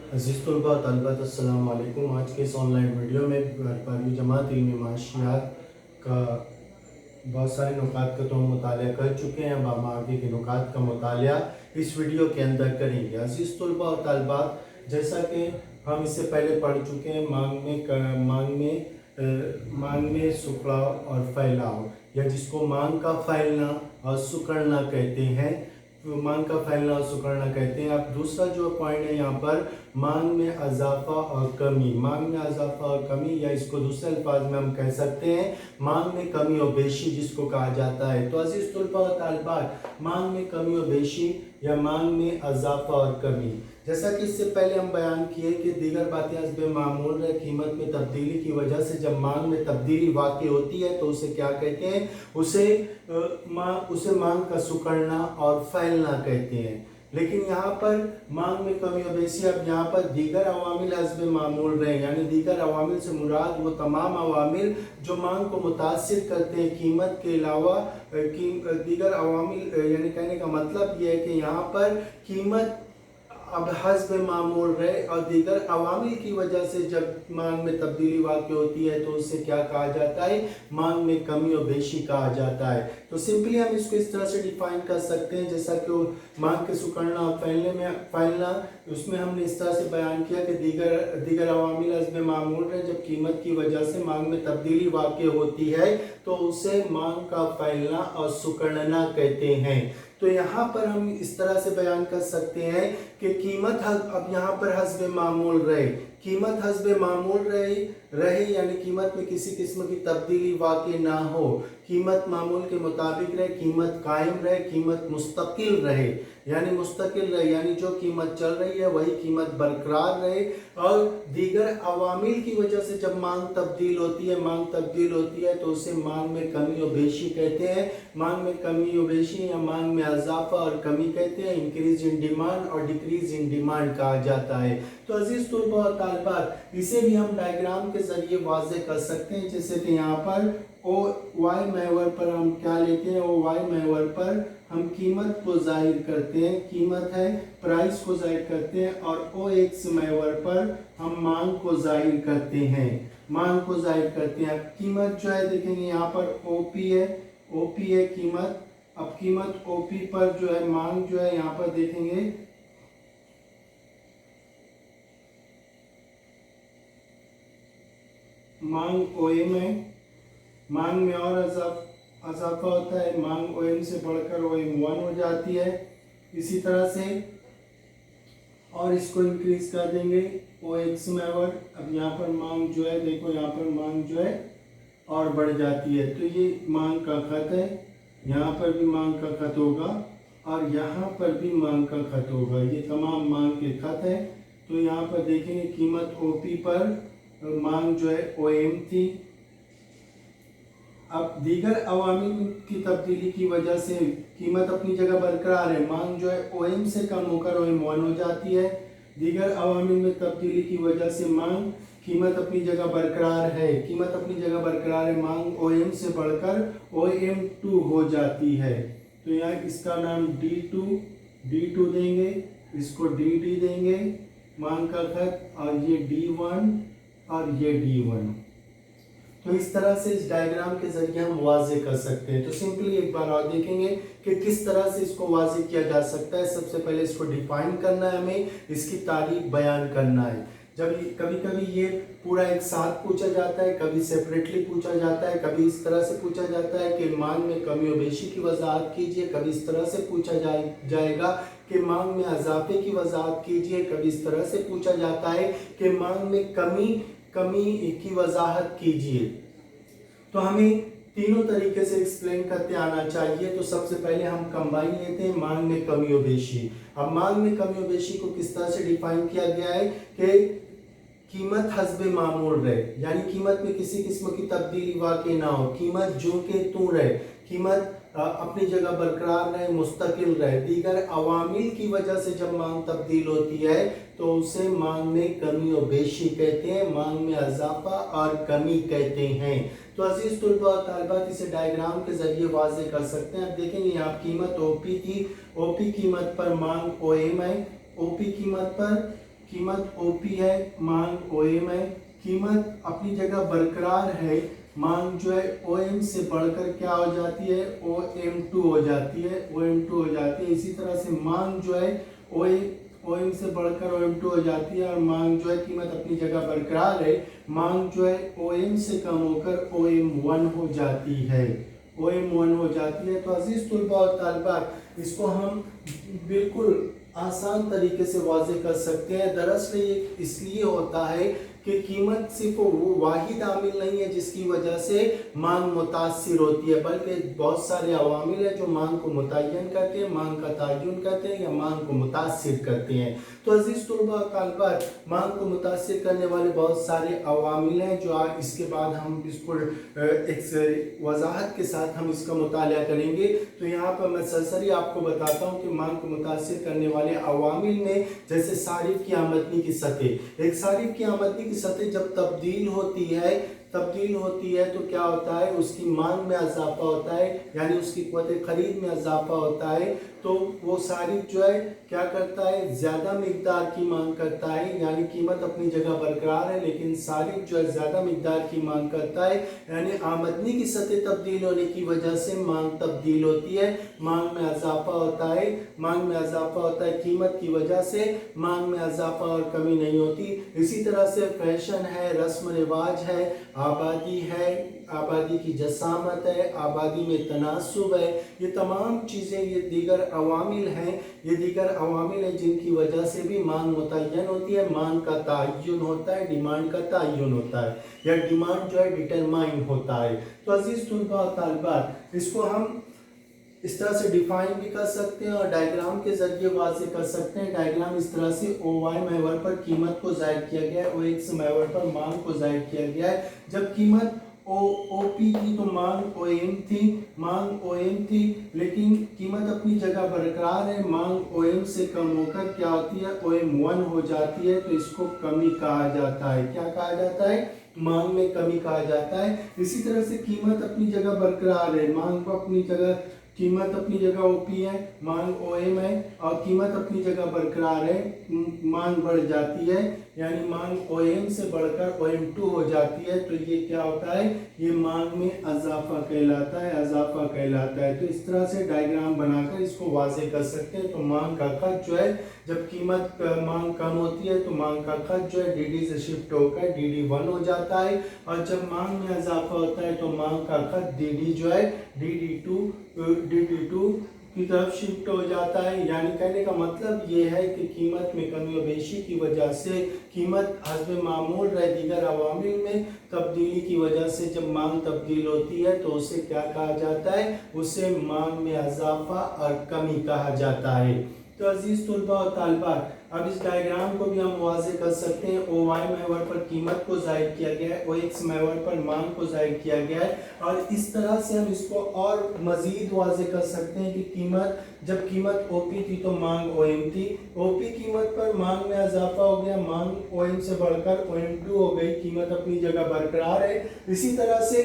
अज़ीज़ तलबा तलबात अस्सलाम वालेकुम। आज के इस ऑनलाइन वीडियो में 12वीं जमात इल्म माशियात का बहुत सारे नुकात का तो हम मुतालिया कर चुके हैं। अब हम आगे के नुकात का मुतालिया इस वीडियो के अंदर करेंगे। अज़ीज़ तलबा और तलबात, जैसा कि हम इससे पहले पढ़ चुके हैं, मांग में सुखड़ाव और फैलाव, या जिसको मांग का फैलना और सुकड़ना कहते हैं, मांग का फैलना और सुकड़ना कहते हैं। अब दूसरा जो पॉइंट है यहाँ पर, मांग में अजाफा और कमी। मांग में अजाफा और कमी, या इसको दूसरे अल्फाज में हम कह सकते हैं मांग में कमी और बेशी जिसको कहा जाता है। तो अजीज तुल्बा और तालिबात, मांग में कमी और बेशी या मांग में अजाफा और कमी, जैसा कि इससे पहले हम बयान किए कि दीगर बातें हस्बे मामूल है, कीमत में तब्दीली की वजह से जब मांग में तब्दीली वाक़ई होती है तो उसे क्या कहते हैं, उसे मांग का सुकड़ना और फैलना कहते हैं। लेकिन यहाँ पर मांग में कमी और बेशी, अब यहाँ पर दीगर अवामिल हस्बे मामूल रहे, यानी दीगर अवामिल से मुराद वो तमाम अवामिल जो मांग को मुतासिर करते हैं कीमत के अलावा। दीगर अवामिल यानी कहने का मतलब ये है कि यहाँ पर कीमत अब हस्ब मामूल रहे और दीगर अवामिल की वजह से जब मांग में तब्दीली वाक़ई होती है तो उसे क्या कहा जाता है, मांग में कमी और बेशी कहा जाता है। तो सिंपली हम इसको इस तरह से डिफाइन कर सकते हैं, जैसा कि मांग के सुकड़ना और फैलना उसमें हमने इस तरह से बयान किया कि दीगर अवामिल हस्ब मामूल रहे, जब कीमत की वजह से मांग में तब्दीली वाक़ई होती है तो उसे मांग का फैलना और सुकड़ना कहते हैं। तो यहाँ पर हम इस तरह से बयान कर सकते हैं कि कीमत अब यहाँ पर हस्ब मामूल रहे, कीमत हस्ब मामूल रहे यानी कीमत में किसी किस्म की तब्दीली वाक़ई ना हो, कीमत मामूल के मुताबिक रहे, कीमत कायम रहे, कीमत मुस्तकिल रहे, यानी जो कीमत चल रही है वही कीमत बरकरार रहे। और दीगर अवामिल की वजह से जब मांग तब्दील होती है तो उसे मांग में कमी और बेशी कहते हैं। मांग में कमी और बेशी या मांग में अजाफा और कमी कहते हैं। इंक्रीज इन डिमांड और डिक्रीज इन डिमांड कहा जाता है। तो अजीज तुल्बा और तालिबात, इसे भी हम डायग्राम के जरिए वाज़े कर सकते हैं, जैसे कि यहाँ पर ओ वाई महवर पर हम क्या लेते हैं, ओ वाई महवर पर हम कीमत को जाहिर करते हैं, कीमत है प्राइस को जाहिर करते हैं, और ओ एक्स महवर पर हम मांग को जाहिर करते हैं, कीमत जो है देखेंगे यहाँ पर ओपी है कीमत। अब कीमत ओपी पर जो है मांग जो है यहाँ पर देखेंगे मांग ओएम है, मांग में और अजाफा होता है, मांग ओएम से बढ़कर ओएम 1 हो जाती है। इसी तरह से और इसको इंक्रीज कर देंगे ओ एक्स मेवर। अब यहाँ पर मांग जो है देखो, यहाँ पर मांग जो है और बढ़ जाती है, तो ये मांग का खत है, यहाँ पर भी मांग का खत होगा और यहाँ पर भी मांग का खत होगा, ये तमाम मांग के खत है। तो यहाँ पर देखेंगे कीमत ओपी पर मांग जो है ओएम थी। अब दीगर अवामिल की तब्दीली की वजह से कीमत अपनी जगह बरकरार है, मांग जो है ओएम से कम होकर ओएम 1 हो जाती है। दीगर अवामिल में तब्दीली की वजह से कीमत अपनी जगह बरकरार है, मांग ओएम से बढ़कर ओएम 2 हो जाती है। तो यहाँ इसका नाम D2 देंगे, इसको DD देंगे मांग का खत, और ये D1 और ये D1। तो इस तरह से इस डायग्राम के जरिए हम वाज़े कर सकते हैं। तो सिंपली एक बार और देखेंगे कि किस तरह से इसको वाज़े किया जा सकता है। सबसे पहले इसको डिफाइन करना है, हमें इसकी तारीफ बयान करना है। जब कभी कभी ये पूरा एक साथ पूछा जाता है, कभी सेपरेटली पूछा जाता है, कभी इस तरह से पूछा जाता है कि मांग में कमी और बेशी की वजाहत कीजिए, कभी इस तरह से पूछा जाएगा कि मांग में अजाफे की वजाहत कीजिए, कभी इस तरह से पूछा जाता है कि मांग में कमी की वजाहत कीजिए। तो हमें तीनों तरीके से एक्सप्लेन करते आना चाहिए। तो सबसे पहले हम कंबाइन लेते हैं मांग में कमी और बेशी। अब मांग में कमी और बेशी को किस तरह से डिफाइन किया गया है कि कीमत हस्ब मामूल रहे, यानी कीमत में किसी किस्म की तब्दीली वाक़ई ना हो, कीमत जो के तू रहे, कीमत अपनी जगह बरकरार रहे, मुस्तकिल रहे। दीगर अवामिल की वजह से जब मांग तब्दील होती है तो उसे मांग में कमी और बेशी कहते हैं, मांग में अजाफा और कमी कहते हैं। तो अजीज तुल्बा और तालिबात, इसे डायग्राम के जरिए वाज़े कर सकते हैं। अब देखेंगे यहाँ कीमत ओपी थी, ओपी कीमत पर मांग ओएम है, ओपी कीमत पर कीमत ओपी है, मांग ओएम है, कीमत अपनी जगह बरकरार है, मांग जो है ओएम से बढ़कर क्या हो जाती है, OM2 हो जाती है, OM2 हो जाती है। इसी तरह से मांग जो है ओएम से बढ़कर OM2 हो जाती है, और मांग जो है कीमत अपनी जगह बरकरार है, मांग जो है OM से कम होकर OM1 हो जाती है, OM1 हो जाती है। तो अजीज तुलबा और तालिबात, इसको हम बिल्कुल आसान तरीके से वाज़ेह कर सकते हैं। दरअसल ये इसलिए होता है कि कीमत सिर्फ वो वाहिद आमिल नहीं है जिसकी वजह से मांग मुतासिर होती है, बल्कि बहुत सारे अवामिल हैं जो मांग को मुतय्यन करते हैं, मांग का तय्युन करते हैं या मांग को मुतासिर करते हैं। तो अजीज तुलबा और तालिबात, मांग को मुतासिर करने वाले बहुत सारे अवामिल हैं जो आज इसके बाद हम इसको एक वजाहत के साथ हम इसका मुताला करेंगे। तो यहाँ पर मैं सरसरी आपको बताता हूँ कि मांग को मुतासिर करने वाले अवामिल में जैसे सारिफ की आमदनी की सतह, एक सारिफ की आमदनी की सतह जब तब्दील होती है तो क्या होता है, उसकी मांग में इजाफा होता है, यानी उसकी क़ुव्वत खरीद में इजाफा होता है। तो वो सारिफ जो है क्या करता है, ज़्यादा मिकदार की मांग करता है, यानी कीमत अपनी जगह बरकरार है लेकिन सारिफ जो है ज़्यादा मिकदार की मांग करता है, यानी आमदनी की सतह तब्दील होने की वजह से मांग तब्दील होती है, मांग में इजाफा होता है, कीमत की वजह से मांग में इजाफा और कमी नहीं होती। इसी तरह से फैशन है, रस्म रिवाज है, आबादी है, आबादी की जसामत है, आबादी में तनासुब है, ये तमाम चीज़ें ये दीगर अवामिल हैं जिनकी वजह से भी मांग मुतय्यन होती है, मांग का तय्युन होता है, डिमांड का तय्युन होता है, या डिमांड जो है डिटरमाइन होता है। तो अजीज तुलबा और तालिबात, इसको हम इस तरह से डिफाइन भी कर सकते हैं और डायग्राम के जरिए वाज़ेह कर सकते हैं। डायग्राम इस तरह से OY महवर पर कीमत को ज़ाहिर किया गया है, OX महवर पर मांग को ज़ाहिर किया गया है। जब कीमत OP थी तो मांग OM थी, लेकिन कीमत अपनी जगह बरकरार है, मांग OM से कम होकर क्या होती है, OM1 हो जाती है। तो इसको कमी कहा जाता है, क्या कहा जाता है, मांग में कमी कहा जाता है। इसी तरह से कीमत अपनी जगह बरकरार है, मांग को अपनी जगह, कीमत अपनी जगह OP है, मांग OM है, और कीमत अपनी जगह बरकरार है, मांग बढ़ जाती है, यानी मांग OM से बढ़कर OM2 हो जाती है। तो ये क्या होता है, ये मांग में इजाफा कहलाता है। तो इस तरह से डायग्राम बनाकर इसको वाज़ेह कर सकते हैं। तो मांग का खत जो है, जब कीमत मांग कम होती है तो मांग का खत जो है DD से शिफ्ट होकर DD1 हो जाता है, और जब मांग में इजाफा होता है तो मांग का खत DD जो है DD2 की तरफ शिफ्ट हो जाता है। यानी कहने का मतलब ये है कि कीमत में कमी व बेशी की वजह से कीमत हस्ब मामूल रहे, दीगर अवामिल में तब्दीली की वजह से जब मांग तब्दील होती है तो उसे क्या कहा जाता है, उसे मांग में इजाफा और कमी कहा जाता है। तो अजीज तुलबा और तालिबात, अब इस डायग्राम को भी हम वाज़ेह कर सकते हैं। OY महवर पर कीमत को ज़ाहिर किया गया है, OX महवर पर मांग को ज़ाहिर किया गया है, और इस तरह से हम इसको और मज़ीद वाज़ेह कर सकते हैं कि जब कीमत OP थी तो मांग OM थी, OP कीमत पर मांग में इजाफा हो गया, मांग OM से बढ़कर OM2 हो गई, कीमत अपनी जगह बरकरार है। इसी तरह से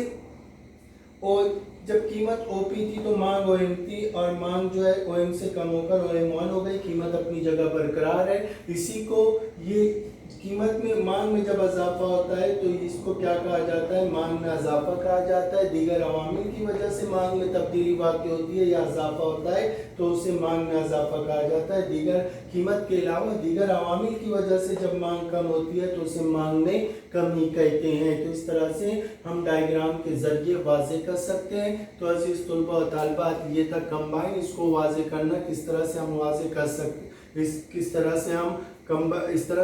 जब कीमत OP थी तो मांग OM थी, और मांग जो है OM से कम होकर OM1 हो गई, कीमत अपनी जगह बरकरार है। इसी को ये कीमत में मांग में जब इजाफा होता है तो इसको क्या कहा जाता है, मांग में इजाफा कहा जाता है। दीगर अवामिल की वजह से मांग में तब्दीली वाक़ई होती है या इजाफा होता है तो उसे मांग में इजाफा कहा जाता है। दीगर कीमत के अलावा दीगर अवामिल की वजह से जब मांग कम होती है तो उसे मांग में कमी कहते हैं। तो इस तरह से हम डायग्राम के जरिए वाज़ेह कर सकते हैं। तो अजीज तुलबा और तालिबात, ये था कंबाइन, इसको वाज़ेह करना किस तरह से हम वाज़ेह कर सकते, इस तरह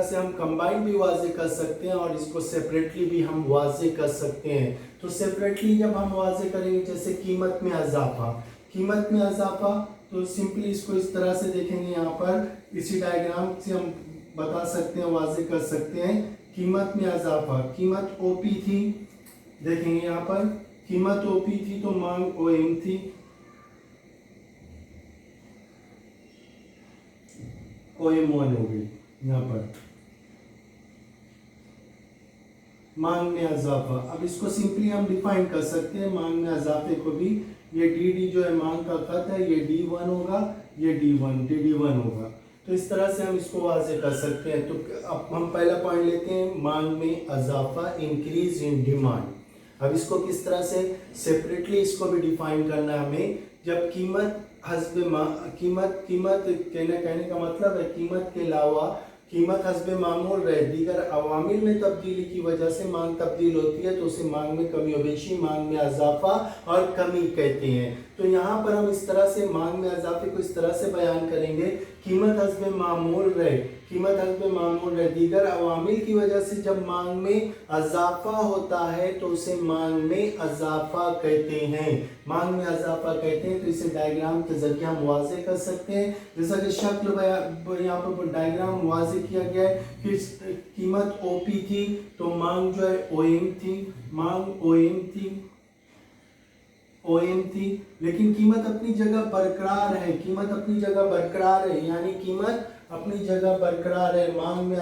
से हम कंबाइन भी वाज़ेह कर सकते हैं और इसको सेपरेटली भी हम वाज़ेह कर सकते हैं। तो सेपरेटली जब हम वाज़ेह करेंगे, जैसे कीमत में इजाफा, तो सिंपली इसको इस तरह से देखेंगे, यहाँ पर इसी डायग्राम से हम बता सकते हैं, वाज़ेह कर सकते हैं। कीमत में इजाफा, कीमत OP थी, देखेंगे यहाँ पर कीमत OP थी तो मांग OM थी, OM1 हो गई। यहाँ पर मांग में इजाफा, अब इसको सिंपली हम डिफाइन कर सकते हैं। मांग में इजाफे को भी, ये DD जो है मांग का खत है, ये D1 होगा, ये DD1 होगा। तो इस तरह से हम इसको वाज़ेह कर सकते हैं। तो अब हम पहला पॉइंट लेते हैं, मांग में इजाफा, इंक्रीज इन डिमांड। अब इसको किस तरह से सेपरेटली इसको भी डिफाइन करना है हमें। जब कीमत कीमत कहने का मतलब है कीमत के अलावा कीमत हस्बे मामूल रहे, दीगर अवामिल में तब्दीली की वजह से मांग तब्दील होती है तो उसे मांग में कमी व बेशी, मांग में इजाफा और कमी कहते हैं। तो यहाँ पर हम इस तरह से मांग में इजाफे को इस तरह से बयान करेंगे, कीमत हस्बे मामूल रहे, कीमत हस्बे मामूल रहे, दीगर अवामिल की वजह से जब मांग में इजाफा होता है तो उसे मांग में इजाफा कहते हैं, मांग में इजाफा कहते हैं। तो इसे डायग्राम के जरिए हम वाज़ेह कर सकते हैं। जैसा कि शक्ल यहाँ पर डायग्राम वाज़ेह किया गया है कि कीमत ओपी थी तो मांग जो है ओएम थी, मांग ओएम थी, लेकिन कीमत अपनी जगह बरकरार है, कीमत अपनी जगह बरकरार है, यानी कीमत अपनी जगह बरकरार है। मांग में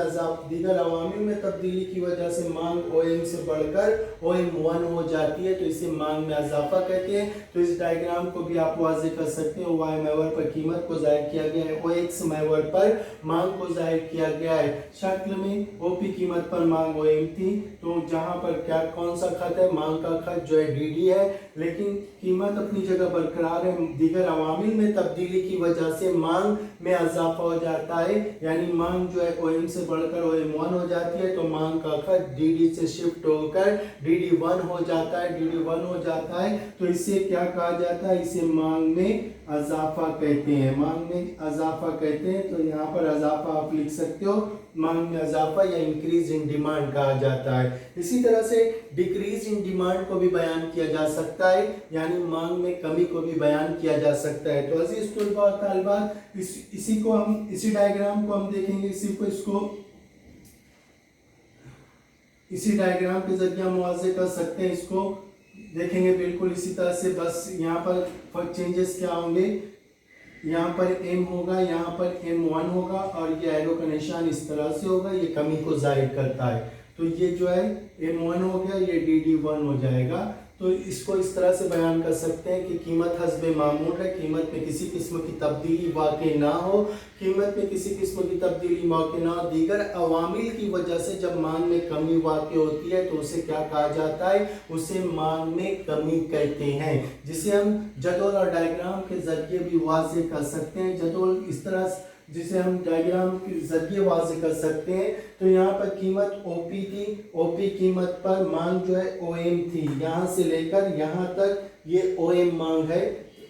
दीगर अवामिल में तब्दीली की वजह से मांग ओएम से बढ़कर ओएम 1 हो जाती है तो इसे मांग में इजाफा कहते हैं। तो इस डायग्राम को भी आप वाज़ेह कर सकते हैं। वाई महवर पर कीमत को ज़ाहिर किया गया है, ओएक्स महवर पर मांग को ज़ाहिर किया गया है। शक्ल में ओपी कीमत पर मांग ओएम थी, तो जहाँ पर क्या कौन सा खत है, मांग का खत जो है डीडी है, लेकिन कीमत अपनी जगह बरकरार है, दीगर अवामिल में तब्दीली की वजह से मांग में इजाफा हो जाता है, यानी मांग जो है ओएम से बढ़कर ओएम 1 हो जाती है तो मांग का खत डीडी से शिफ्ट होकर डीडी 1 हो जाता है, डीडी 1 हो जाता है। तो इसे क्या कहा जाता है, इसे मांग में इजाफा कहते हैं, मांग में इजाफा कहते हैं। तो यहाँ पर इजाफा आप लिख सकते हो, मांग में इजाफा या इंक्रीज इन डिमांड कहा जाता है। इसी तरह से डिक्रीज इन डिमांड को भी बयान किया जा सकता है, यानी मांग में कमी को भी बयान किया जा सकता है। तो अजीज तलबा और तालिबात, इसी डायग्राम को हम देखेंगे, इसी डायग्राम के जरिए हम वाज़ेह कर सकते हैं, इसको देखेंगे बिल्कुल इसी तरह से। बस यहाँ पर चेंजेस क्या होंगे, यहाँ पर m होगा, यहाँ पर m1 होगा और ये एरो का निशान इस तरह से होगा, ये कमी को जाहिर करता है। तो ये जो है m1 हो गया, ये dd1 हो जाएगा। तो इसको इस तरह से बयान कर सकते हैं कि कीमत हस्बे मामूल है, कीमत में किसी किस्म की तब्दीली वाक़ई ना हो, कीमत में किसी किस्म की तब्दीली वाक़ई ना हो, दीगर अवामिल की वजह से जब मांग में कमी वाक़ई होती है तो उसे क्या कहा जाता है, उसे मांग में कमी कहते हैं, जिसे हम जदोल और डायग्राम के जरिए भी वाज़ेह कर सकते हैं। जदोल इस तरह जिसे हम डायग्राम के जरिए वाज़ेह कर सकते हैं। तो यहाँ पर कीमत ओपी थी, ओपी कीमत पर मांग जो है ओएम थी, यहाँ से लेकर यहाँ तक ये ओएम मांग है,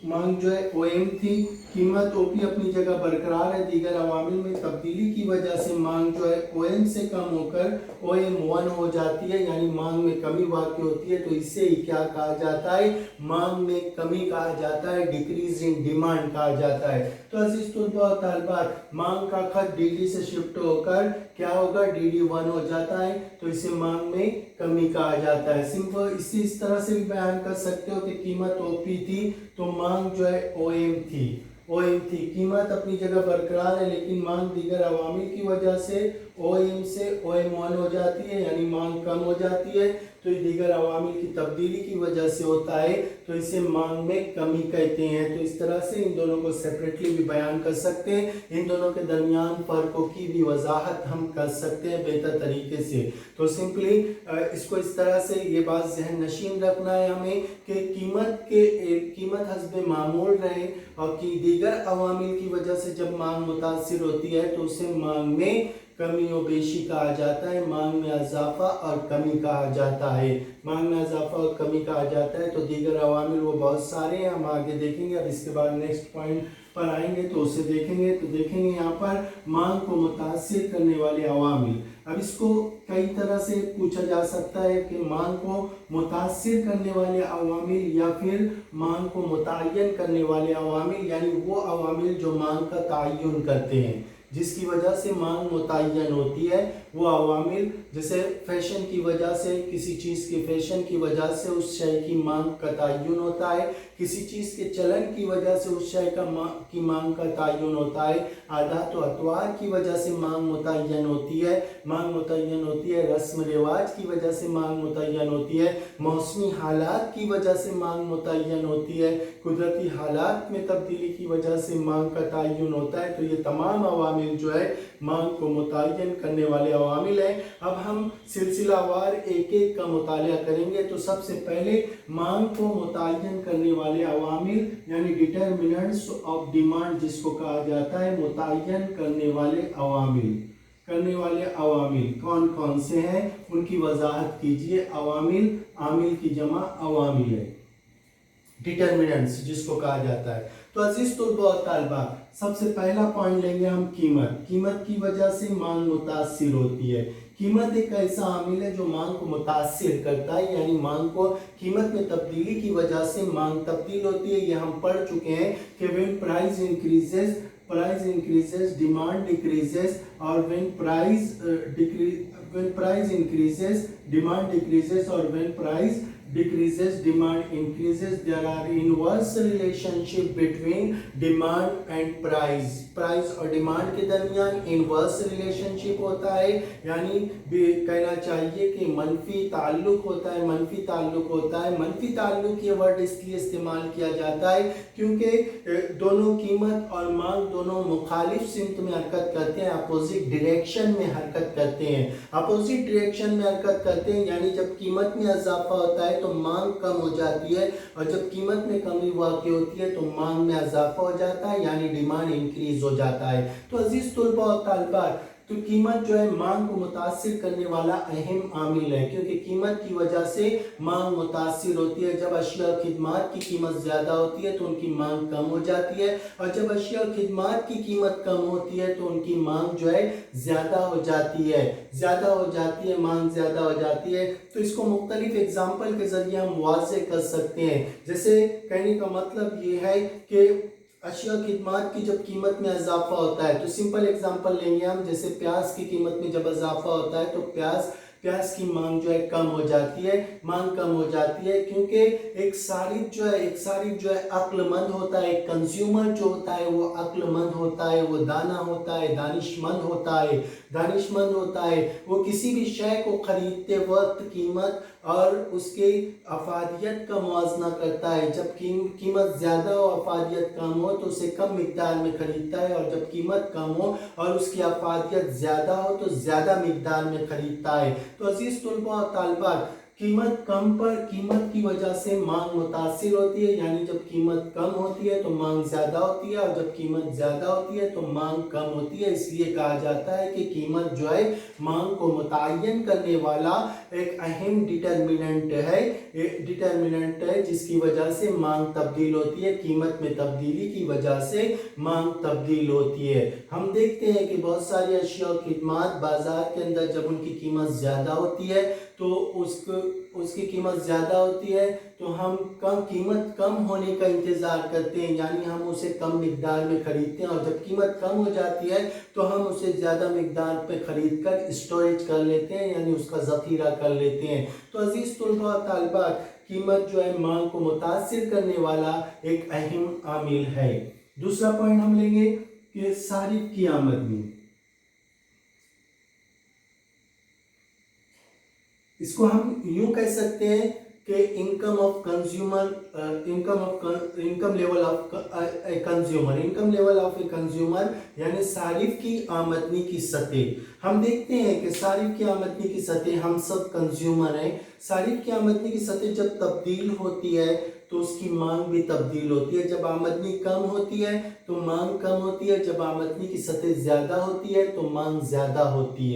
मांग जो है ओएम थी, कीमत ओपी अपनी जगह बरकरार है, दीगर अवामिल में तब्दीली की वजह से मांग जो है ओएम से कम होकर ओएम 1 हो जाती है, यानी मांग में कमी वाक़ई होती है। तो इससे ही क्या कहा जाता है, मांग में कमी कहा जाता है, डिक्रीज इन डिमांड कहा जाता है। तो अजीज तलबा और तालिबात, मांग का खत डीडी से शिफ्ट होकर क्या होगा, dd1 हो जाता है, तो इसे मांग में कमी कहा जाता है। सिंपल इस तरह से भी बयान कर सकते हो कि कीमत ओपी थी तो मांग जो है ओएम थी, कीमत अपनी जगह बरकरार है, लेकिन मांग दीगर अवामिल की वजह से ओएम से ओएम 1 हो जाती है, यानी मांग कम हो जाती है। तो दीगर अवामिल की तब्दीली की वजह से होता है, तो इसे मांग में कमी कहते हैं। तो इस तरह से इन दोनों को सेपरेटली भी बयान कर सकते हैं, इन दोनों के दरमियान फ़र्कों की भी वजाहत हम कर सकते हैं बेहतर तरीके से। तो सिंपली इसको इस तरह से ये बात जहन नशीन रखना है हमें कि कीमत हस्बे मामूल रहे और कि दीगर अवामिल की वजह से जब मांग मुतासिर होती है तो उसे मांग में कमी व बेशी कहा जाता है, मांग में इजाफा और कमी कहा जाता है, मांग में इजाफा और कमी कहा जाता है। तो दीगर अवामिल वो बहुत सारे हैं, हम आगे देखेंगे। अब इसके बाद नेक्स्ट पॉइंट पर आएंगे तो उसे देखेंगे। तो देखेंगे यहाँ पर मांग को मुतासिर करने वाले अवामिल। अब इसको कई तरह से पूछा जा सकता है कि मांग को मुतासिर करने वाले अवामिल या फिर मांग को मुतय्यन करने वाले अवामिल, यानी वो अवामिल जो मांग का तयन करते हैं, जिसकी वजह से मांग मुतय्यन होती है। वो अवामिल जैसे फैशन की वजह से, किसी चीज़ के फैशन की वजह से उस शय की मांग का तयन होता है, किसी चीज़ के चलन की वजह से उस शय की मांग का तयन होता है। आदात व अतवार की वजह से मांग मुतय्यन होती है, रस्म रिवाज की वजह से मांग मुतय्यन होती है, मौसमी हालात की वजह से मांग मुतय्यन होती है, कुदरती हालात में तब्दीली की वजह से मांग का तयन होता है। तो ये तमाम अवामिल जो है मांग को मुतय्यन करने वाले अवामिल हैं। अब हम सिलसिलावार एक एक का मुताला करेंगे। तो सबसे पहले मांग को मुतय्यन करने वाले अवामिल यानी डिटर्मिनेंट्स ऑफ डिमांड जिसको कहा जाता है, मुतय्यन करने वाले अवामिल कौन कौन से हैं उनकी वजाहत कीजिए। अवामिल, आमिल की जमा अवामिल है, डिटर्मिनेंट्स जिसको कहा जाता है। तो अजीज तुल्बा और तालबा, सबसे पहला पॉइंट लेंगे हम कीमत की वजह से मांग मुतासिर होती है। कीमत एक ऐसा आमिल है जो मांग को मुतासिर करता है, यानी मांग को कीमत में तब्दीली की वजह से मांग तब्दील होती है। ये हम पढ़ चुके हैं कि when price increases demand decreases, और when price increases demand decreases, और when price decreases demand increases, there are inverse relationship between demand and price और डिमांड के दरमियान इनवर्स रिलेशनशिप होता है, यानी कहना चाहिए कि मंफी ताल्लुक होता है। मंफी ताल्लुक ये वर्ड इसलिए इस्तेमाल किया जाता है क्योंकि दोनों कीमत और मांग दोनों मुखालिफ सिमत में हरकत करते हैं, अपोजिट डायरेक्शन में हरकत करते हैं, यानी जब कीमत में इजाफा होता है तो मांग कम हो जाती है, और जब कीमत में कमी वाक़ई होती है तो मांग में इजाफा हो जाता है, यानी डिमांड इंक्रीज हो जाता है। तो अजीज तुल्बा और तालिबात, तो कीमत जो है मांग को मुतासिर करने वाला अहम आमिल है, क्योंकि कीमत की वजह से मांग मुतासिर होती है। जब अशिया और खिदमात की कीमत ज़्यादा होती है तो उनकी मांग कम हो जाती है, और जब अशिया और खिदमात की कीमत कम होती है तो उनकी मांग जो है ज़्यादा हो जाती है, मांग ज़्यादा हो जाती है। तो इसको मुख्तलिफ एग्जाम्पल के ज़रिए हम वाज़े कर सकते हैं। जैसे कहने का मतलब ये है कि अशिया खिदमात की जब कीमत में इजाफा होता है, तो सिंपल एग्जांपल लेंगे हम, जैसे प्याज की कीमत में जब इजाफा होता है तो प्याज की मांग जो है कम हो जाती है, क्योंकि एक सारिफ जो है अक्लमंद होता है, एक कंज्यूमर जो होता है वो अक्लमंद होता है, वो दाना होता है, दानिशमंद होता है। वो किसी भी शय को खरीदते वक्त कीमत और उसके अफादियत का मुआवजा करता है। जब कीमत ज़्यादा हो, अफादियत कम हो तो उसे कम मिकदार में खरीदता है, और जब कीमत कम हो और उसकी अफादियत ज़्यादा हो तो ज़्यादा मिकदार में खरीदता है। तो अजीज तुल्बा और तालिबात, कीमत की वजह से मांग मुतासिर होती है, यानी जब कीमत कम होती है तो मांग ज़्यादा होती है, और जब कीमत ज़्यादा होती है तो मांग कम होती है। इसलिए कहा जाता है कि कीमत जो है मांग को मुतय्यन करने वाला एक अहम डिटर्मिनेंट है, जिसकी वजह से मांग तब्दील होती है। कीमत में तब्दीली की वजह से मांग तब्दील होती है। हम देखते हैं कि बहुत सारी अशिया और खिदमात बाजार के अंदर जब उनकी कीमत ज़्यादा होती है तो उसकी कीमत ज़्यादा होती है तो हम कीमत कम होने का इंतज़ार करते हैं, यानी हम उसे कम मिकदार में खरीदते हैं, और जब कीमत कम हो जाती है तो हम उसे ज़्यादा मिकदार पे खरीद कर स्टोरेज कर लेते हैं, यानी उसका ज़ख़ीरा कर लेते हैं। तो अजीज़ तुल्बा और तालिबात, कीमत जो है मांग को मुतासिर करने वाला एक अहम आमिल है। दूसरा पॉइंट हम लेंगे कि सारिफ की आमदनी। इसको हम यूं कह सकते हैं कि income level of a consumer, यानी सारिफ की आमदनी की सतह। हम देखते हैं कि सारिफ की आमदनी की सतह, हम सब कंज्यूमर हैं, सारिफ की आमदनी की सतह जब तब्दील होती है तो उसकी मांग भी तब्दील होती है। जब आमदनी कम होती है तो मांग कम होती है, जब आमदनी की सतह ज़्यादा होती है तो मांग ज़्यादा होती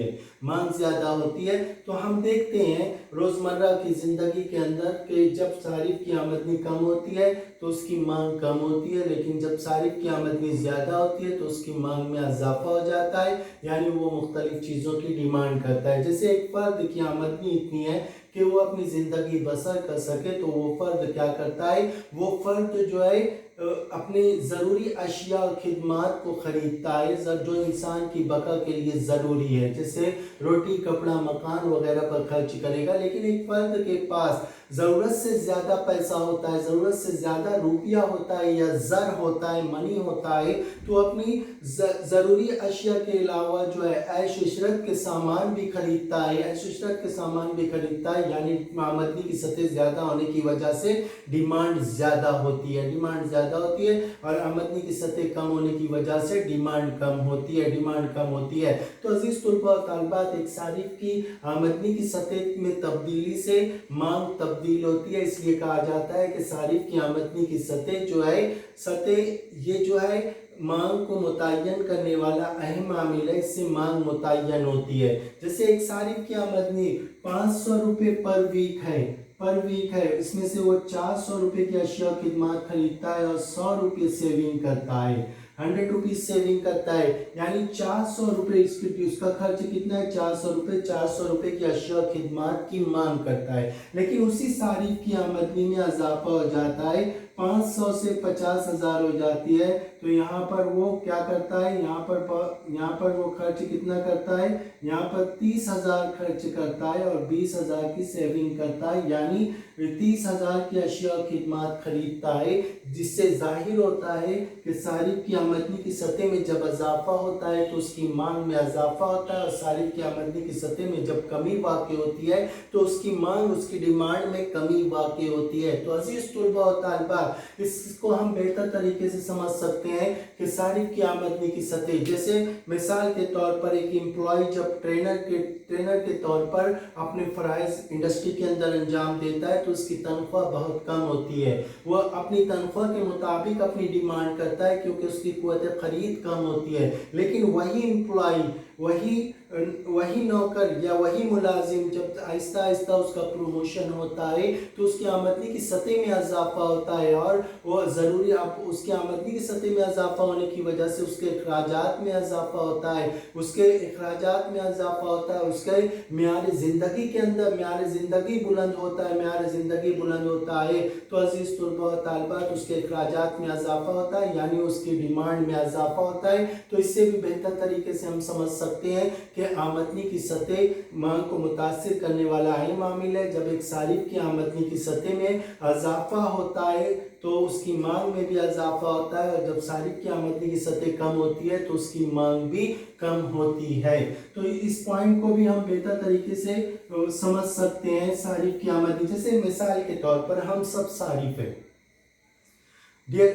है। तो हम देखते हैं रोज़मर्रा की ज़िंदगी के अंदर कि जब सारिफ की आमदनी कम होती है तो उसकी मांग कम होती है, लेकिन जब सारिफ की आमदनी ज़्यादा होती है तो उसकी मांग में इजाफा हो जाता है, यानी वो मुख्तलिफ चीज़ों की डिमांड करता है। जैसे एक फ़र्द की आमदनी इतनी है कि वो अपनी ज़िंदगी बसर कर सके, तो वो फ़र्द क्या करता है, वो फ़र्द जो है अपनी ज़रूरी अशिया और खिदमात को ख़रीदता है जो इंसान की बका के लिए ज़रूरी है, जैसे रोटी, कपड़ा, मकान वगैरह पर खर्च करेगा। लेकिन एक फ़र्द के पास ज़रूरत से ज़्यादा पैसा होता है, ज़रूरत से ज़्यादा रुपया होता है या ज़र होता है, मनी होता है, तो अपनी ज़रूरी अशिया के अलावा जो है ऐश इशरत के सामान भी खरीदता है, ऐश इशरत के सामान भी खरीदता है, यानी आमदनी की सतह ज़्यादा होने की वजह से डिमांड ज़्यादा होती है, डिमांड ज़्यादा होती है, और आमदनी की सतह कम होने की वजह से डिमांड कम होती है, डिमांड कम होती है। तो अजीज़ तुलबा और तालिबात, एक सारिफ की आमदनी की सतह में तब्दीली से मांग तब्दील होती है, इसलिए कहा जाता है कि सारिफ की आमदनी की सतह जो है, सतह ये जो है मांग को मुतय्यन करने वाला अहम आमिल है, इससे मांग मुतय्यन होती है। जैसे एक सारिफ की आमदनी 500 रुपये पर वीक है, इसमें से वो 400 रुपये की अशिया खिदमत खरीदता है और 100 रुपये सेविंग करता है, 100 रुपीज सेविंग करता है, यानी 400 रुपये उसका खर्च कितना है, 400 रुपये, 400 रुपये की अशिया खिदमत की मांग करता है। लेकिन उसी सारिफ की आमदनी में इजाफा हो जाता है, 500 से 50,000 हो जाती है, तो यहाँ पर वो क्या करता है, यहाँ पर वो खर्च कितना करता है, यहाँ पर 30,000 खर्च करता है और 20,000 की सेविंग करता है, यानी 30,000 की अशिया खिदमत खरीदता है, जिससे जाहिर होता है कि सारिफ की आमदनी की सतह में जब इजाफा होता है तो उसकी मांग में इजाफा होता है, और सारिफ की आमदनी की सतह में जब कमी वाक़ होती है तो उसकी मांग, उसकी डिमांड में कमी वाक़ होती है। तो अजीज़ तुलबा और तालिबात, इसको हम बेहतर तरीके से समझ सकते हैं कि सारिफ की आमदनी की सतह, जैसे मिसाल के तौर पर एक एम्प्लॉय जब ट्रेनर के तौर पर अपने फराइज इंडस्ट्री के अंदर अंजाम देता है तो उसकी तनख्वाह बहुत कम होती है, वह अपनी तनख्वाह के मुताबिक अपनी डिमांड करता है क्योंकि उसकी क़ुव्वत ख़रीद कम होती है। लेकिन वही एम्प्लॉय, वही नौकर या वही मुलाजिम जब आहिस्ता आहिस्ता उसका प्रमोशन होता है तो उसकी आमदनी की सतह में इजाफा होता है, और वो ज़रूरी अब उसकी आमदनी की सतह में इजाफा होने की वजह से उसके अखराजात में इजाफा होता है, उसके म्यार ज़िंदगी के अंदर म्यार ज़िंदगी बुलंद होता है, तो अजीज़ तुलबा व तालिबात, उसके अखराजात में इजाफा होता है, यानी उसकी डिमांड में इजाफा होता है। तो इससे भी बेहतर तरीके से हम समझ सकते हैं कि आमदनी की सतह मांग को मुतासिर करने वाला अहम आमिल है। जब एक सारिफ की आमदनी की सतह में इजाफा होता है तो उसकी मांग में भी इजाफा होता है, और जब सारिफ की आमदनी की सतह कम होती है तो उसकी मांग भी कम होती है। तो इस पॉइंट को भी हम बेहतर तरीके से समझ सकते हैं। सारिफ की आमदनी, जैसे मिसाल के तौर पर हम सब सारिफ है। डियर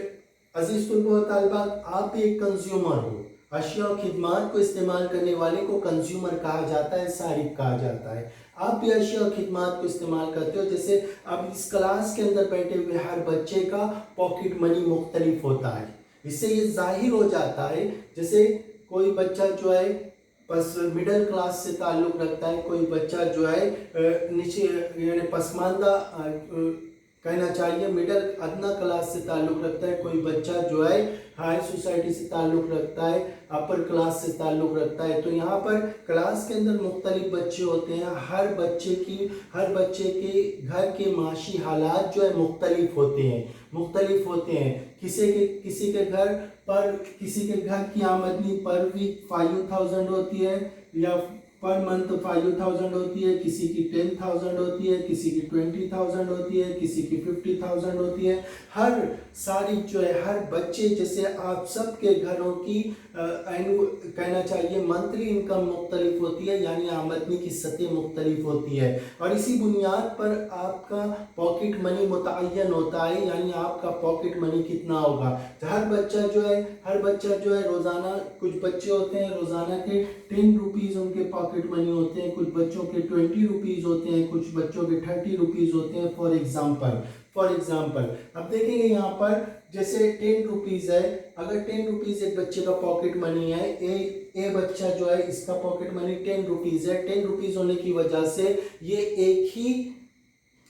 अजीज तुल्बा व तालिबात, आप एक कंज्यूमर हो, अशिया और खिदमत को इस्तेमाल करने वाले को कंज्यूमर कहा जाता है, सारिफ कहा जाता है। आप भी अशिया और खिदमत को इस्तेमाल करते हो, जैसे अब इस क्लास के अंदर बैठे हुए हर बच्चे का पॉकेट मनी मुख्तलिफ होता है। इससे ये जाहिर हो जाता है, जैसे कोई बच्चा जो है बस मिडिल क्लास से ताल्लुक़ रखता है, कोई बच्चा जो है नीचे यानी पसमानदा कहना चाहिए मिडिल अदना क्लास से ताल्लुक़ रखता है, कोई बच्चा जो है हाई सोसाइटी से ताल्लुक़ रखता है, अपर क्लास से ताल्लुक़ रखता है। तो यहाँ पर क्लास के अंदर मुख्तलिफ बच्चे होते हैं, हर बच्चे के घर के माशी हालात जो है मुख्तलिफ होते हैं। किसी के घर की आमदनी पर वीक 5,000 होती है या पर मंथ 5,000 होती है, किसी की 10,000 होती है, किसी की 20,000 होती है, किसी की 50,000 होती है। हर सारी जो है हर बच्चे, जैसे आप सबके घरों की कहना चाहिए मंथली इनकम मुख्तलिफ होती है, यानी आमदनी की सतह मुख्तलिफ होती है, और इसी बुनियाद पर आपका पॉकेट मनी मुतय्यन होता है, यानी आपका पॉकेट मनी कितना होगा। हर बच्चा जो है रोज़ाना, कुछ बच्चे होते हैं रोज़ाना के 10 रुपीज़ उनके पॉकेट मनी होते हैं, कुछ बच्चों के 20 रुपीज़ होते हैं, कुछ बच्चों के 30 रुपीज़ होते हैं फॉर एग्जाम्पल। अब देखेंगे यहाँ पर जैसे 10 रुपीज़ है, अगर 10 रुपीज़ एक बच्चे का पॉकेट मनी है, ए बच्चा जो है इसका पॉकेट मनी 10 रुपीज़ है। 10 रुपीज़ होने की वजह से ये एक ही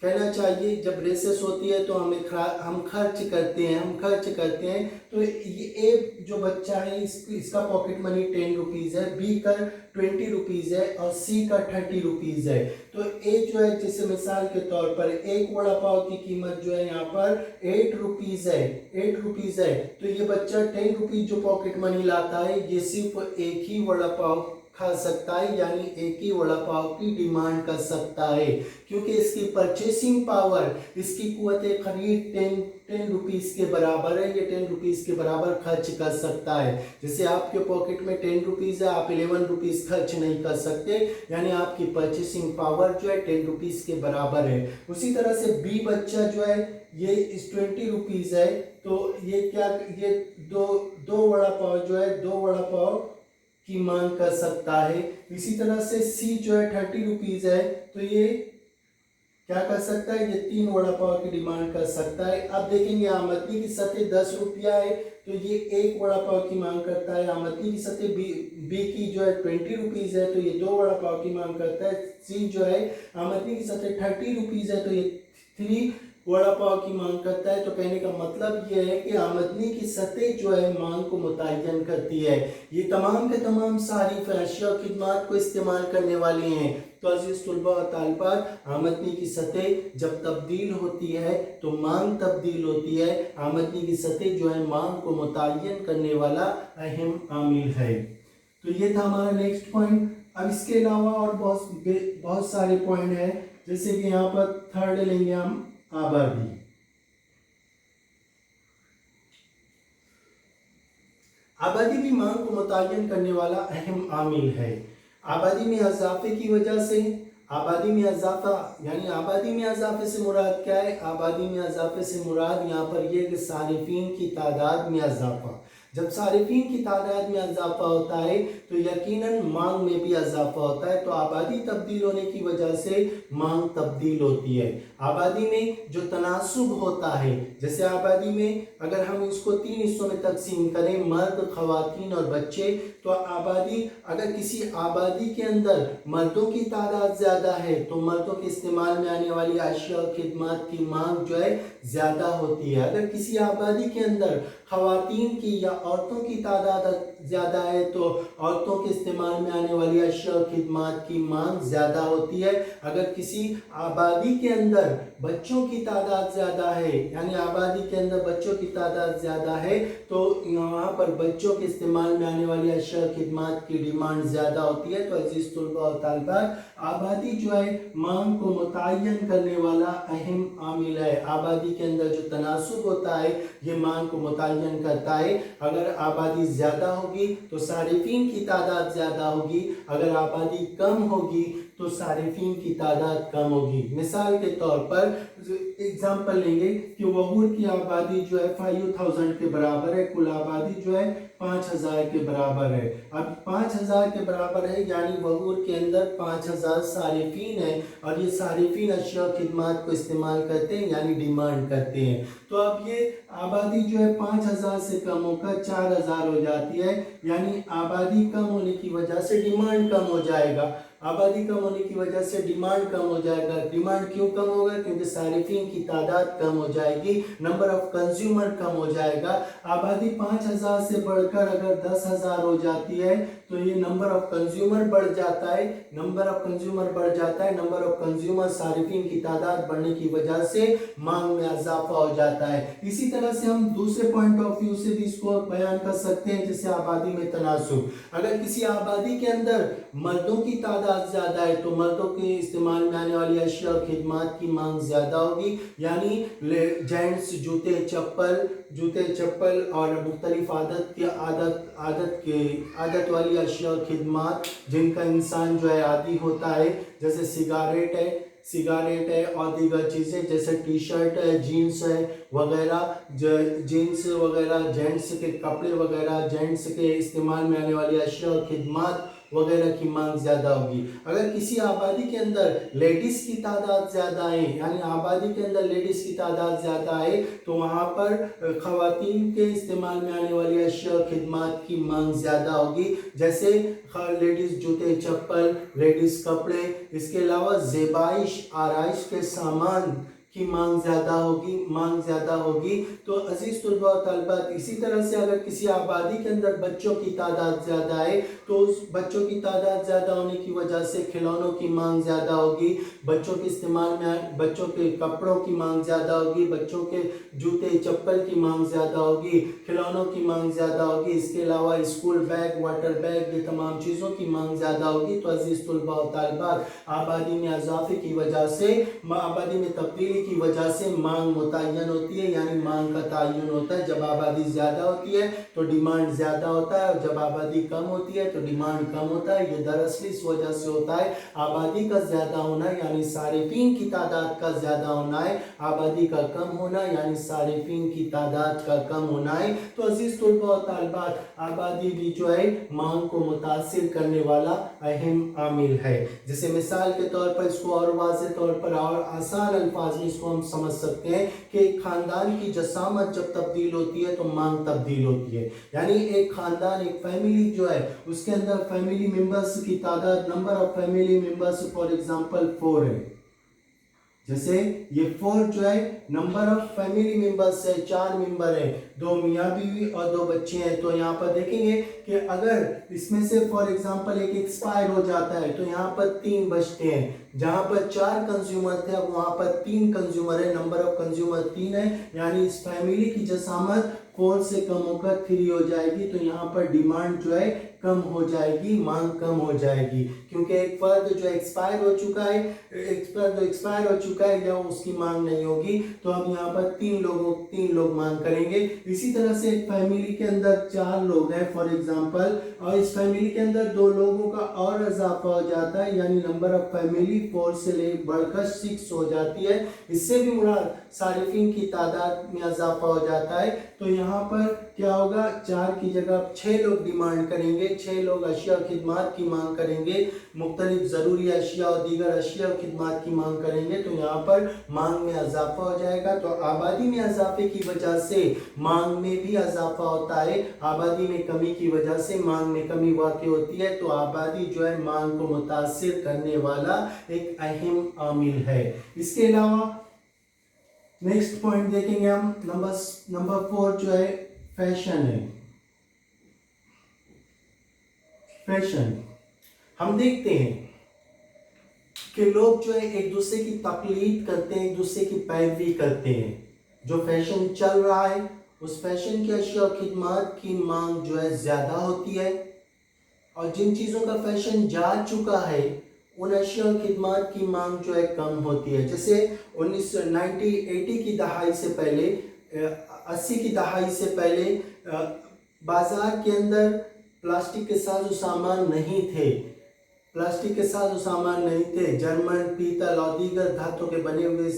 कहना चाहिए, जब रेसेस होती है तो हम खर्च करते हैं, तो ये ए जो बच्चा है इसका पॉकेट मनी 10 रुपीज़ है, बी का 20 रुपीज़ है और सी का 30 रुपीज़ है। तो ए जो है, जैसे मिसाल के तौर पर एक वड़ा पाव की कीमत जो है यहाँ पर 8 रुपीज़ है, तो ये बच्चा 10 रुपीज़ जो पॉकेट मनी लाता है, ये सिर्फ एक ही वड़ा पाव खा सकता है, यानी एक ही वड़ा पाव की डिमांड कर सकता है, क्योंकि इसकी परचेसिंग पावर, इसकी कुव्वत खरीद 10 रुपीस के बराबर है। ये 10 रुपीस के बराबर खर्च कर सकता है। जैसे आपके पॉकेट में 10 रुपीस है, आप 11 रुपीस खर्च नहीं कर सकते, यानी आपकी परचेसिंग पावर जो है 10 रुपीस के बराबर है। उसी तरह से बी बच्चा जो है ये इस 20 रुपीस है, तो ये क्या, ये दो वड़ा पाव जो है, 2 वड़ा पाव की मांग कर सकता है। इसी तरह से सी जो है 30 रुपीस है, तो ये क्या कर सकता है, ये 3 वड़ा पाव की डिमांड कर सकता है। अब देखेंगे आमदनी की सतह 10 रुपया है, तो ये 1 वड़ा पाव की मांग करता है। आमदनी की सतह बी की जो है 20 रुपीस है, तो ये 2 वड़ा पाव की मांग करता है। सी जो है आमदनी की सतह 30 रुपीस है, तो ये 3 वड़ा पाव की मांग करता है। तो कहने का मतलब ये है कि आमदनी की सतह जो है मांग को मुतय्यन करती है। ये तमाम के तमाम सारी अशिया और खिदमात को इस्तेमाल करने वाली हैं। तो अजीज तुलबा और तालिबात, आमदनी की सतह जब तब्दील होती है तो मांग तब्दील होती है। आमदनी की सतह जो है मांग को मुतय्यन करने वाला अहम आमिल है। तो ये था हमारा नेक्स्ट पॉइंट। अब इसके अलावा और बहुत सारे पॉइंट हैं, जैसे कि यहाँ पर थर्ड लेंगे हम आबादी। आबादी भी मांग को मुतय्यन करने वाला अहम आमिल है। आबादी में इजाफे की वजह से, आबादी में इजाफा यानी आबादी में इजाफे से मुराद क्या है? आबादी में इजाफे से मुराद यहाँ पर यह कि सारिफीन की तादाद में इजाफा। जब सारिफीन की तादाद में इजाफा होता है तो यकीनन मांग में भी इजाफा होता है। तो आबादी तब्दील होने की वजह से मांग तब्दील होती है। आबादी में जो तनासुब होता है, जैसे आबादी में अगर हम इसको 3 हिस्सों में तकसीम करें, मर्द, खवातीन और बच्चे, तो आबादी, अगर किसी आबादी के अंदर मर्दों की तादाद ज़्यादा है तो मर्दों के इस्तेमाल में आने वाली अशिया और खिदमात की मांग जो है ज़्यादा होती है। अगर किसी आबादी के अंदर खवातीन की या औरतों की तादाद ज़्यादा है तो औरतों के इस्तेमाल में आने वाली अशिया और खिदमात की मांग ज़्यादा होती है। अगर किसी आबादी के अंदर बच्चों की तादाद ज़्यादा है, यानी आबादी के अंदर बच्चों की तादाद ज़्यादा है, तो यहाँ पर बच्चों के इस्तेमाल में आने वाली अशिया और खिदमात की डिमांड ज़्यादा होती है। तो अजीज़ तुलबा और तालिबात, आबादी जो है मांग को मुतय्यन करने वाला अहम आमिल है। आबादी के अंदर जो तनासुब होता है ये मांग को मुतय्यन करता है। अगर आबादी ज़्यादा होगी तो सारिफीन की तादाद ज़्यादा होगी, अगर आबादी कम होगी तो सारिफीन की तादाद कम होगी। मिसाल के तौर पर एग्जाम्पल लेंगे कि वहूर की आबादी जो है 5000 के बराबर है, कुल आबादी जो है 5000 के बराबर है। अब 5000 के बराबर है यानी वहूर के अंदर 5000 सारिफीन है और ये सारिफीन अशिया और खिदमात को इस्तेमाल करते हैं यानी डिमांड करते हैं। तो अब ये आबादी जो है 5000 से कम होकर 4000 हो जाती है, यानी आबादी कम होने की वजह से डिमांड कम हो जाएगा। आबादी कम होने की वजह से डिमांड कम हो जाएगा। डिमांड क्यों कम होगा? क्योंकि सारिफीन की तादाद कम हो जाएगी, नंबर ऑफ कंज्यूमर कम हो जाएगा। आबादी 5000 से बढ़कर अगर 10,000 हो जाती है तो ये नंबर ऑफ कंज्यूमर बढ़ जाता है, नंबर ऑफ कंज्यूमर बढ़ जाता है, नंबर ऑफ कंज्यूमर सारिफीन की तादाद बढ़ने की वजह से मांग में इजाफा हो जाता है। इसी तरह से हम दूसरे पॉइंट ऑफ व्यू से भी इसको बयान कर सकते हैं, जैसे आबादी में तनासुब। अगर किसी आबादी के अंदर मर्दों की तादाद ज़्यादा है तो मर्दों के इस्तेमाल में आने वाली अशिया और खिदमात की मांग ज़्यादा होगी, यानी जेंट्स जूते चप्पल और मुख्तलिफ आदत वाली अशिया और खिदमात जिनका इंसान जो है आदी होता है, जैसे सिगारेट है और दीगर चीज़ें जैसे टी शर्ट है, जीन्स है वगैरह, जीन्स वगैरह, जेंट्स के कपड़े वगैरह, जेंट्स के इस्तेमाल में आने वाली अशिया और खिदमात वगैरह की मांग ज़्यादा होगी। अगर किसी आबादी के अंदर लेडीज़ की तादाद ज़्यादा है, यानी आबादी के अंदर लेडीज़ की तादाद ज़्यादा है, तो वहाँ पर ख़वातीन के इस्तेमाल में आने वाली अशिया और खिदमात की मांग ज़्यादा होगी, जैसे लेडीज़ जूते चप्पल, लेडीज़ कपड़े, इसके अलावा ज़ेबाइश आराइश के सामान की मांग ज़्यादा होगी। तो अजीज़ तलबा और तलबात, इसी तरह से अगर किसी आबादी के अंदर बच्चों की तादाद ज़्यादा है तो उस बच्चों की तादाद ज़्यादा होने की वजह से खिलौनों की मांग ज़्यादा होगी, बच्चों के इस्तेमाल में बच्चों के कपड़ों की मांग ज़्यादा होगी, बच्चों के जूते चप्पल की मांग ज़्यादा होगी, खिलौनों की मांग ज़्यादा होगी। इसके अलावा स्कूल बैग, वाटर बैग, ये तमाम चीज़ों की मांग ज़्यादा होगी। तो अजीज़ तलबा और तालिबात, आबादी में इजाफे की वजह से, आबादी में तब्दीली की वजह से मांग मुतय्यन होती है, यानी मांग का तयन होता है। जब आबादी ज़्यादा होती है तो डिमांड ज़्यादा होता है, और जब आबादी कम होती है तो डिमांड कम होता है। ये दरअसल इस वजह से होता है, आबादी का ज़्यादा होना यानी सारिफीन की तादाद का ज़्यादा होना है, आबादी का कम होना यानी सारिफीन की तादाद का कम होना है। तो अजीज़ तलबा और तालिबात, आबादी भी जो है मांग को मुतासिर करने वाला अहम आमिल है। जैसे मिसाल के तौर पर इसको और वाज़ेह तौर पर और आसान अल्फाज में इसको हम समझ सकते हैं कि एक खानदान की जसामत जब तब्दील होती है तो मांग तब्दील होती है। यानी एक खानदान, एक फैमिली जो है, उसके अंदर फैमिली मेंबर्स की तादाद, number of family members for example 4 है। जैसे ये 4 जो है नंबर ऑफ फैमिली मेंबर्स है, 4 मेंबर है, 2 मियाँ बीवी और 2 बच्चे हैं। तो यहाँ पर देखेंगे कि अगर इसमें से फॉर एग्जांपल एक एक्सपायर हो जाता है तो यहाँ पर 3 बचते हैं। जहाँ पर 4 कंज्यूमर थे अब वहाँ पर 3 कंज्यूमर है, नंबर ऑफ कंज्यूमर 3 है, यानी इस फैमिली की जसामत 4 से कम होकर 3 हो जाएगी। तो यहाँ पर डिमांड जो है कम हो जाएगी, मांग कम हो जाएगी, क्योंकि एक फर्द जो एक्सपायर हो चुका है, एक्सपायर हो चुका है या उसकी मांग नहीं होगी। तो अब यहाँ पर 3 लोग मांग करेंगे। इसी तरह से एक फैमिली के अंदर 4 लोग हैं फॉर एग्जांपल, और इस फैमिली के अंदर 2 लोगों का और इजाफा हो जाता है, यानी नंबर ऑफ फैमिली 4 से ले बढ़कर 6 हो जाती है। इससे भी मुराद सारिफीन की तादाद में इजाफा हो जाता है। तो यहाँ पर क्या होगा, 4 की जगह 6 लोग डिमांड करेंगे, 6 लोग अशिया और खिदमात की मांग करेंगे, मुख्तलिफ ज़रूरी अशिया और दीगर अशिया और खिदमात की मांग करेंगे। तो यहाँ पर मांग में इजाफा हो जाएगा। तो आबादी में इजाफे की वजह से मांग में भी इजाफा होता है, आबादी में कमी की वजह से मांग में कमी वाक़ई होती है। तो आबादी जो है मांग को मुतासिर करने वाला एक अहम आमिल है। इसके अलावा नेक्स्ट पॉइंट देखेंगे हम, नंबर 4 जो है फैशन है। फैशन हम देखते हैं कि लोग जो है एक दूसरे की तकलीद करते हैं, एक दूसरे की पैरवी करते हैं। जो फैशन चल रहा है उस फैशन की अशिया और खिदमात की मांग जो है ज़्यादा होती है, और जिन चीज़ों का फैशन जा चुका है उन अशिया और खिदमात की मांग जो है कम होती है। जैसे 1980 की दहाई से पहले, 80 की दहाई से पहले बाज़ार के अंदर प्लास्टिक के साजो सामान नहीं थे, प्लास्टिक के साजो सामान नहीं थे, जर्मन, पीतल और दीगर धातु के बने हुए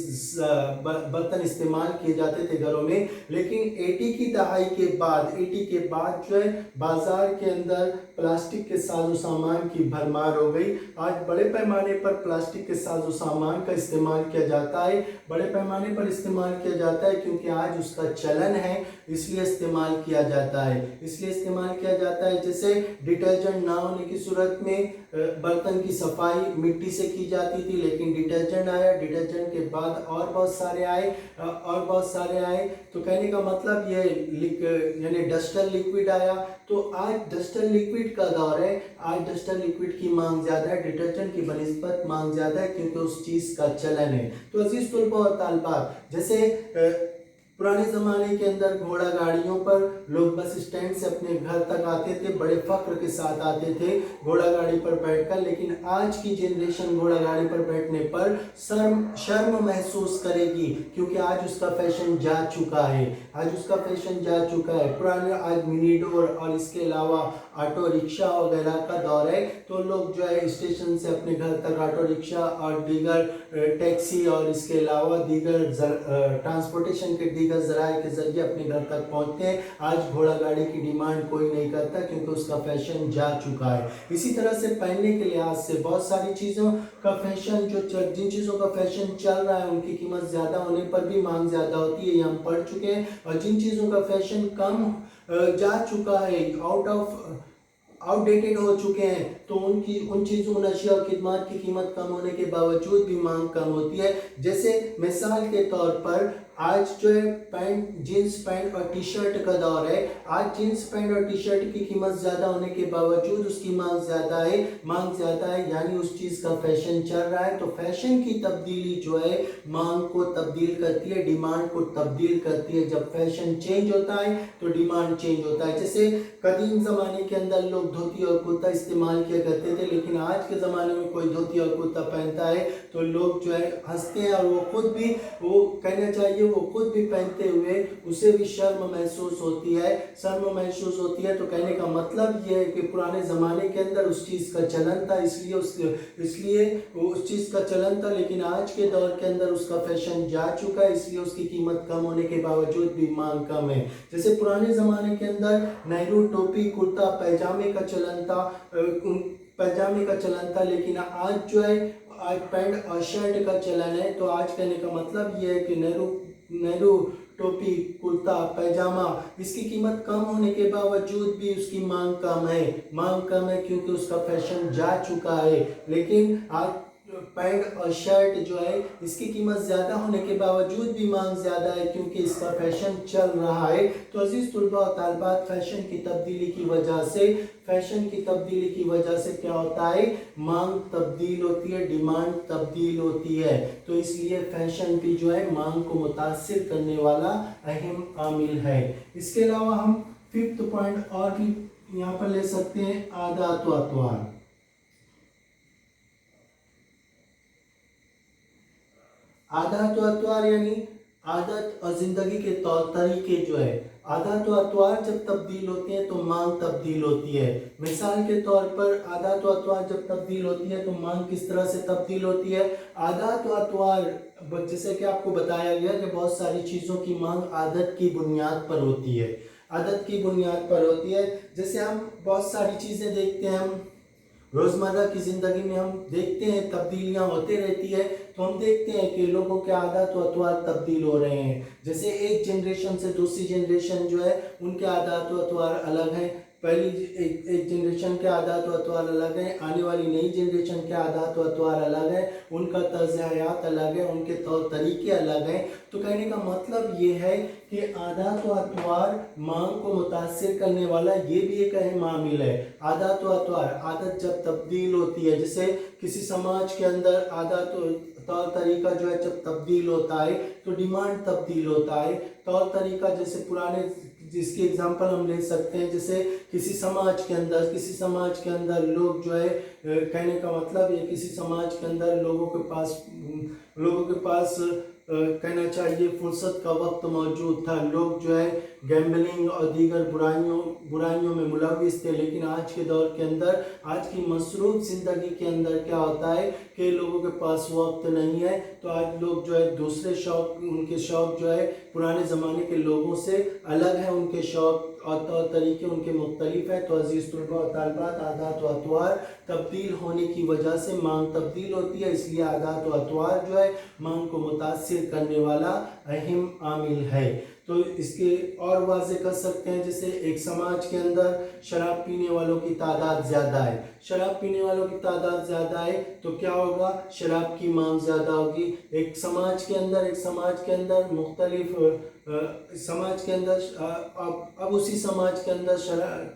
बर्तन इस्तेमाल किए जाते थे घरों में। लेकिन 80 की दहाई के बाद, 80 के बाद जो है बाजार के अंदर प्लास्टिक के साजो सामान की भरमार हो गई। आज बड़े पैमाने पर प्लास्टिक के साजो सामान का इस्तेमाल किया जाता है, बड़े पैमाने पर इस्तेमाल किया जाता है, क्योंकि आज उसका चलन है, इसलिए इस्तेमाल किया जाता है, इसलिए इस्तेमाल किया जाता है। जैसे डिटर्जेंट ना होने की सूरत में बर्तन की सफाई मिट्टी से की जाती थी, लेकिन डिटर्जेंट आया, डिटर्जेंट के बाद और बहुत सारे आए, तो कहने का मतलब ये यानी डस्टर लिक्विड आया। तो आज डस्टर लिक्विड का दौर है, आज डस्टर लिक्विड की मांग ज़्यादा है, डिटर्जेंट की बनिस्बत मांग ज़्यादा है, क्योंकि उस चीज़ का चलन है। तो अजीज़ तलबा और तालिबात, जैसे पुराने ज़माने के अंदर घोड़ा गाड़ियों पर लोग बस स्टैंड से अपने घर तक आते थे, बड़े फ़ख्र के साथ आते थे घोड़ा गाड़ी पर बैठकर। लेकिन आज की जनरेशन घोड़ा गाड़ी पर बैठने पर शर्म महसूस करेगी, क्योंकि आज उसका फैशन जा चुका है, पुराने आज मिनी डोर और इसके अलावा ऑटो रिक्शा वगैरह का दौर है। तो लोग जो है स्टेशन से अपने घर तक ऑटो रिक्शा और दीगर टैक्सी और इसके अलावा दीगर ट्रांसपोर्टेशन के दीगर ज़राए के ज़रिए अपने घर तक पहुंचते हैं। आज घोड़ा गाड़ी की डिमांड कोई नहीं करता, क्योंकि उसका फैशन जा चुका है। इसी तरह से पहनने के लिहाज से बहुत सारी चीज़ों का फैशन जिन चीज़ों का फैशन चल रहा है उनकी कीमत ज़्यादा होने पर भी मांग ज़्यादा होती है, ये हम पढ़ चुके हैं। और जिन चीज़ों का फैशन कम जा चुका है, आउट ऑफ आउटडेटेड हो चुके हैं, तो उन चीज़ों उन अशिया और खिदमत की कीमत कम होने के बावजूद भी मांग कम होती है। जैसे मिसाल के तौर पर आज जो है जीन्स पैंट और टी शर्ट का दौर है। आज जीन्स पैंट और टी शर्ट की कीमत ज़्यादा होने के बावजूद उसकी मांग ज़्यादा है, यानी उस चीज़ का फैशन चल रहा है। तो फैशन की तब्दीली जो है मांग को तब्दील करती है, डिमांड को तब्दील करती है। जब फैशन चेंज होता है तो डिमांड चेंज होता है। जैसे कदीम ज़माने के अंदर लोग धोती और कुर्ता इस्तेमाल किया करते थे, लेकिन आज के ज़माने में कोई धोती और कुर्ता पहनता है तो लोग जो है हंसते हैं, और वो खुद भी, वो कहना चाहिए, वो खुद भी पहनते हुए उसे भी शर्म महसूस होती है। तो कहने का मतलब ये है कि पुराने ज़माने के अंदर उस चीज़ का चलन था, इसलिए उस चीज़ का चलन था, लेकिन आज के दौर के अंदर उसका फैशन जा चुका है, इसलिए उसकी कीमत कम होने के बावजूद भी मांग कम है। जैसे पुराने ज़माने के अंदर नेहरू टोपी कुर्ता पैजामे का चलन था, लेकिन आज जो है आज पैंट और शर्ट का चलन है। तो आज कहने का मतलब ये है कि नेहरू टोपी कुर्ता पैजामा, इसकी कीमत कम होने के बावजूद भी उसकी मांग कम है क्योंकि उसका फैशन जा चुका है। लेकिन आज पैंट और शर्ट जो है इसकी कीमत ज़्यादा होने के बावजूद भी मांग ज़्यादा है क्योंकि इसका फैशन चल रहा है। तो अजीज़ तुलबा और तालिबात, फैशन की तब्दीली की वजह से क्या होता है, मांग तब्दील होती है, डिमांड तब्दील होती है। तो इसलिए फैशन भी जो है मांग को मुतासिर करने वाला अहम आमिल है। इसके अलावा हम 5th पॉइंट और भी यहाँ पर ले सकते हैं, आदात व अतवार। आदत व अतवार यानी आदत और जिंदगी के तौर तरीके जो है, आदत व अतवार जब तब्दील होती हैं तो मांग तब्दील होती है। मिसाल के तौर पर आदत व अतवार जब तब्दील होती है तो मांग किस तरह से तब्दील होती है। आदत व अतवार जैसे कि आपको बताया गया कि बहुत सारी चीज़ों की मांग आदत की बुनियाद पर होती है। जैसे हम बहुत सारी चीज़ें देखते हैं, हम रोज़मर्रा की ज़िंदगी में हम देखते हैं तब्दीलियाँ होती रहती है। तो हम देखते हैं कि लोगों के आदत व अतवार तब्दील हो रहे हैं। जैसे एक जनरेशन से दूसरी जनरेशन जो है उनके आदत व अतवार अलग हैं। पहली एक जनरेशन के आदत व अतवार अलग हैं, आने वाली नई जनरेशन के आदत व अतवार अलग है, उनका तर्ज हयात अलग है, उनके तौर तरीके अलग हैं। तो कहने का मतलब ये है कि आदत व अतवार मांग को मुतासिर करने वाला ये भी एक अहम आमिल है। आदत व अतवार, आदत जब तब्दील होती है, जैसे किसी समाज के अंदर आदत तौर तरीका जो है जब तब्दील होता है तो डिमांड तब्दील होता है। तौर तरीका जैसे पुराने, जिसकी एग्जांपल हम ले सकते हैं, जैसे किसी समाज के अंदर लोग जो है, कहने का मतलब ये, किसी समाज के अंदर लोगों के पास कहना चाहिए फुर्सत का वक्त मौजूद था। लोग जो है गैम्बलिंग और दीगर बुराइयों में मुलविस थे। लेकिन आज के दौर के अंदर, आज की मसरूफ ज़िंदगी के अंदर क्या होता है कि लोगों के पास वक्त नहीं है। तो आज लोग जो है दूसरे उनके शौक़ जो है पुराने ज़माने के लोगों से अलग है, उनके शौक़ और तौर तरीके उनके मुख्तलिफ है। तो अजीज़ तुलबा और तालिबात, आदत व अतवार तब्दील होने की वजह से मांग तब्दील होती है, इसलिए आदत व अतवार जो है मांग को मुतासिर करने वाला अहम आमिल है। तो इसके और वाज़े कर सकते हैं, जैसे एक समाज के अंदर शराब पीने वालों की तादाद ज़्यादा है, तो क्या होगा, शराब की मांग ज़्यादा होगी। एक समाज के अंदर मुख्तलिफ समाज के अंदर अब उसी समाज के अंदर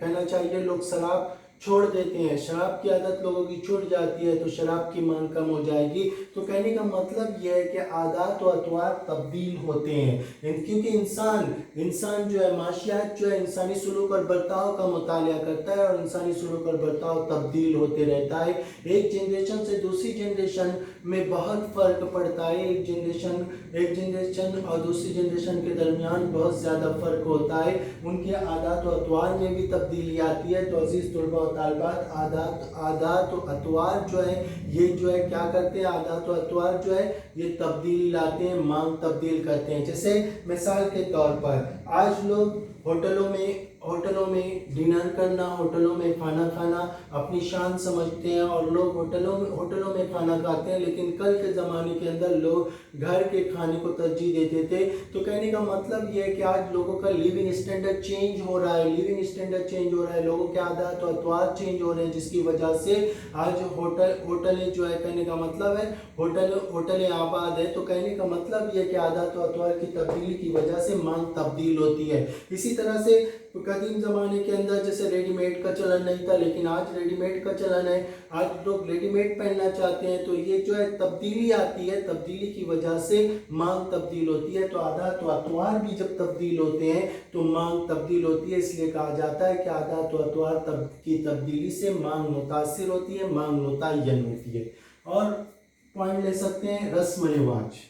कहना चाहिए लोग शराब छोड़ देते हैं, शराब की आदत लोगों की छूट जाती है, तो शराब की मांग कम हो जाएगी। तो कहने का मतलब यह है कि आदत व अतवार तब्दील होते हैं, क्योंकि इंसान जो है, माशियात जो है इंसानी सलूक और बर्ताव का मुतालिया करता है, और इंसानी सलूक और बर्ताव तब्दील होते रहता है। एक जनरेशन से दूसरी जनरेशन में बहुत फ़र्क पड़ता है। एक जनरेशन और दूसरी जनरेशन के दरमियान बहुत ज़्यादा फ़र्क होता है, उनके आदत व अतवार में भी तब्दीली आती है। तो अजीज़ तुलबा और तालिबात, आदत व अतवार जो है, ये जो है क्या करते हैं, आदत व अतवार जो है ये तब्दीली लाते हैं, मांग तब्दील करते हैं। जैसे मिसाल के तौर पर आज लोग होटलों में होटलों में डिनर करना, होटलों में खाना खाना अपनी शान समझते हैं और लोग होटलों में खाना खाते हैं, लेकिन कल के ज़माने के अंदर लोग घर के खाने को तरजीह देते थे। तो कहने का मतलब ये है कि आज लोगों का लिविंग स्टैंडर्ड चेंज हो रहा है, लोगों के आदत और अतवार चेंज हो रहे हैं, जिसकी वजह से आज होटलें जो है, कहने का मतलब है होटलें आबाद है। तो कहने का मतलब ये है कि आदत और अतवार की तब्दीली की वजह से मांग तब्दील होती है। इसी तरह से कदीम ज़माने के अंदर जैसे रेडीमेड का चलन नहीं था, लेकिन आज रेडीमेड का चलन है, आज लोग रेडीमेड पहनना चाहते हैं। तो ये जो है तब्दीली आती है, तब्दीली की वजह से मांग तब्दील होती है। तो आदत व अतवार भी जब तब्दील होते हैं तो मांग तब्दील होती है। इसलिए कहा जाता है कि आदत व अतवार की तब्दीली से मांग मुतासिर होती है, मांग मुतय्यन होती है। और पॉइंट ले सकते हैं रस्म रिवाज।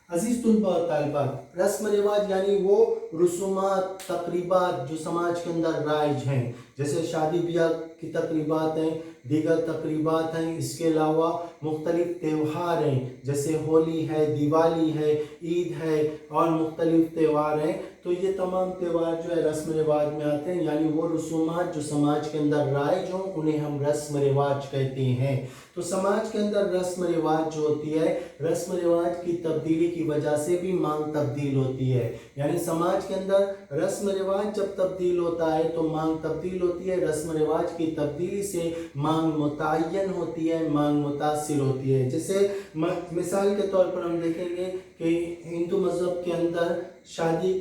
अजीज तुलबा और तालिबात, रस्म रिवाज यानी वो रसूमात तकरीबात जो समाज के अंदर राइज हैं, जैसे शादी ब्याह की तकरीबात हैं, दीगर तकरीबात हैं। इसके अलावा मुख्तलिफ त्यौहार हैं, जैसे होली है, दिवाली है, ईद है और मुख्तलिफ त्यौहार हैं। तो ये तमाम त्यौहार जो है रस्म रिवाज में आते हैं, यानी वो रसूमात जो समाज के अंदर राइज हों उन्हें हम रस्म रिवाज कहते हैं। तो समाज के अंदर रस्म रिवाज जो होती है, रस्म रिवाज की तब्दीली की वजह से भी मांग तब्दील होती है। यानी समाज के अंदर रस्म रिवाज जब तब्दील होता है तो मांग तब्दील होती है। रस्म रिवाज की तब्दीली से मांग मुतय्यन होती है, मांग मुतासिर होती है। जैसे मिसाल के तौर पर हम देखेंगे कि हिंदू मज़हब के अंदर शादी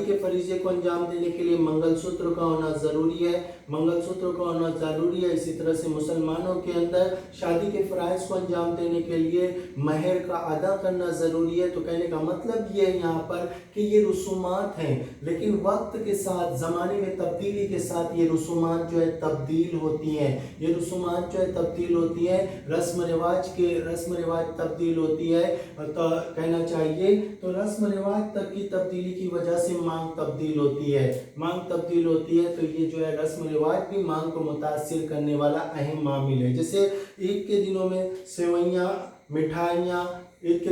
के फरीज़े को अंजाम देने के लिए मंगलसूत्र का होना ज़रूरी है। इसी तरह से मुसलमानों के अंदर शादी के फ़राइज़ को अंजाम देने के लिए महर का अदा करना ज़रूरी है। तो कहने का मतलब ये है यहाँ पर कि ये रसूमात हैं, लेकिन वक्त के साथ, ज़माने में तब्दीली के साथ ये रसूमात जो है तब्दील होती हैं। रस्म रिवाज तब्दील होती है। तो कहना चाहिए तो रस्म रिवाज तक की तब्दीली की वजह से मांग तब्दील होती है। तो ये जो है रस्म रिवाज भी मांग को मुतासिर करने वाला अहम आमिल है। जैसे ईद के दिनों में सेवइयाँ, मिठाइयाँ, ईद के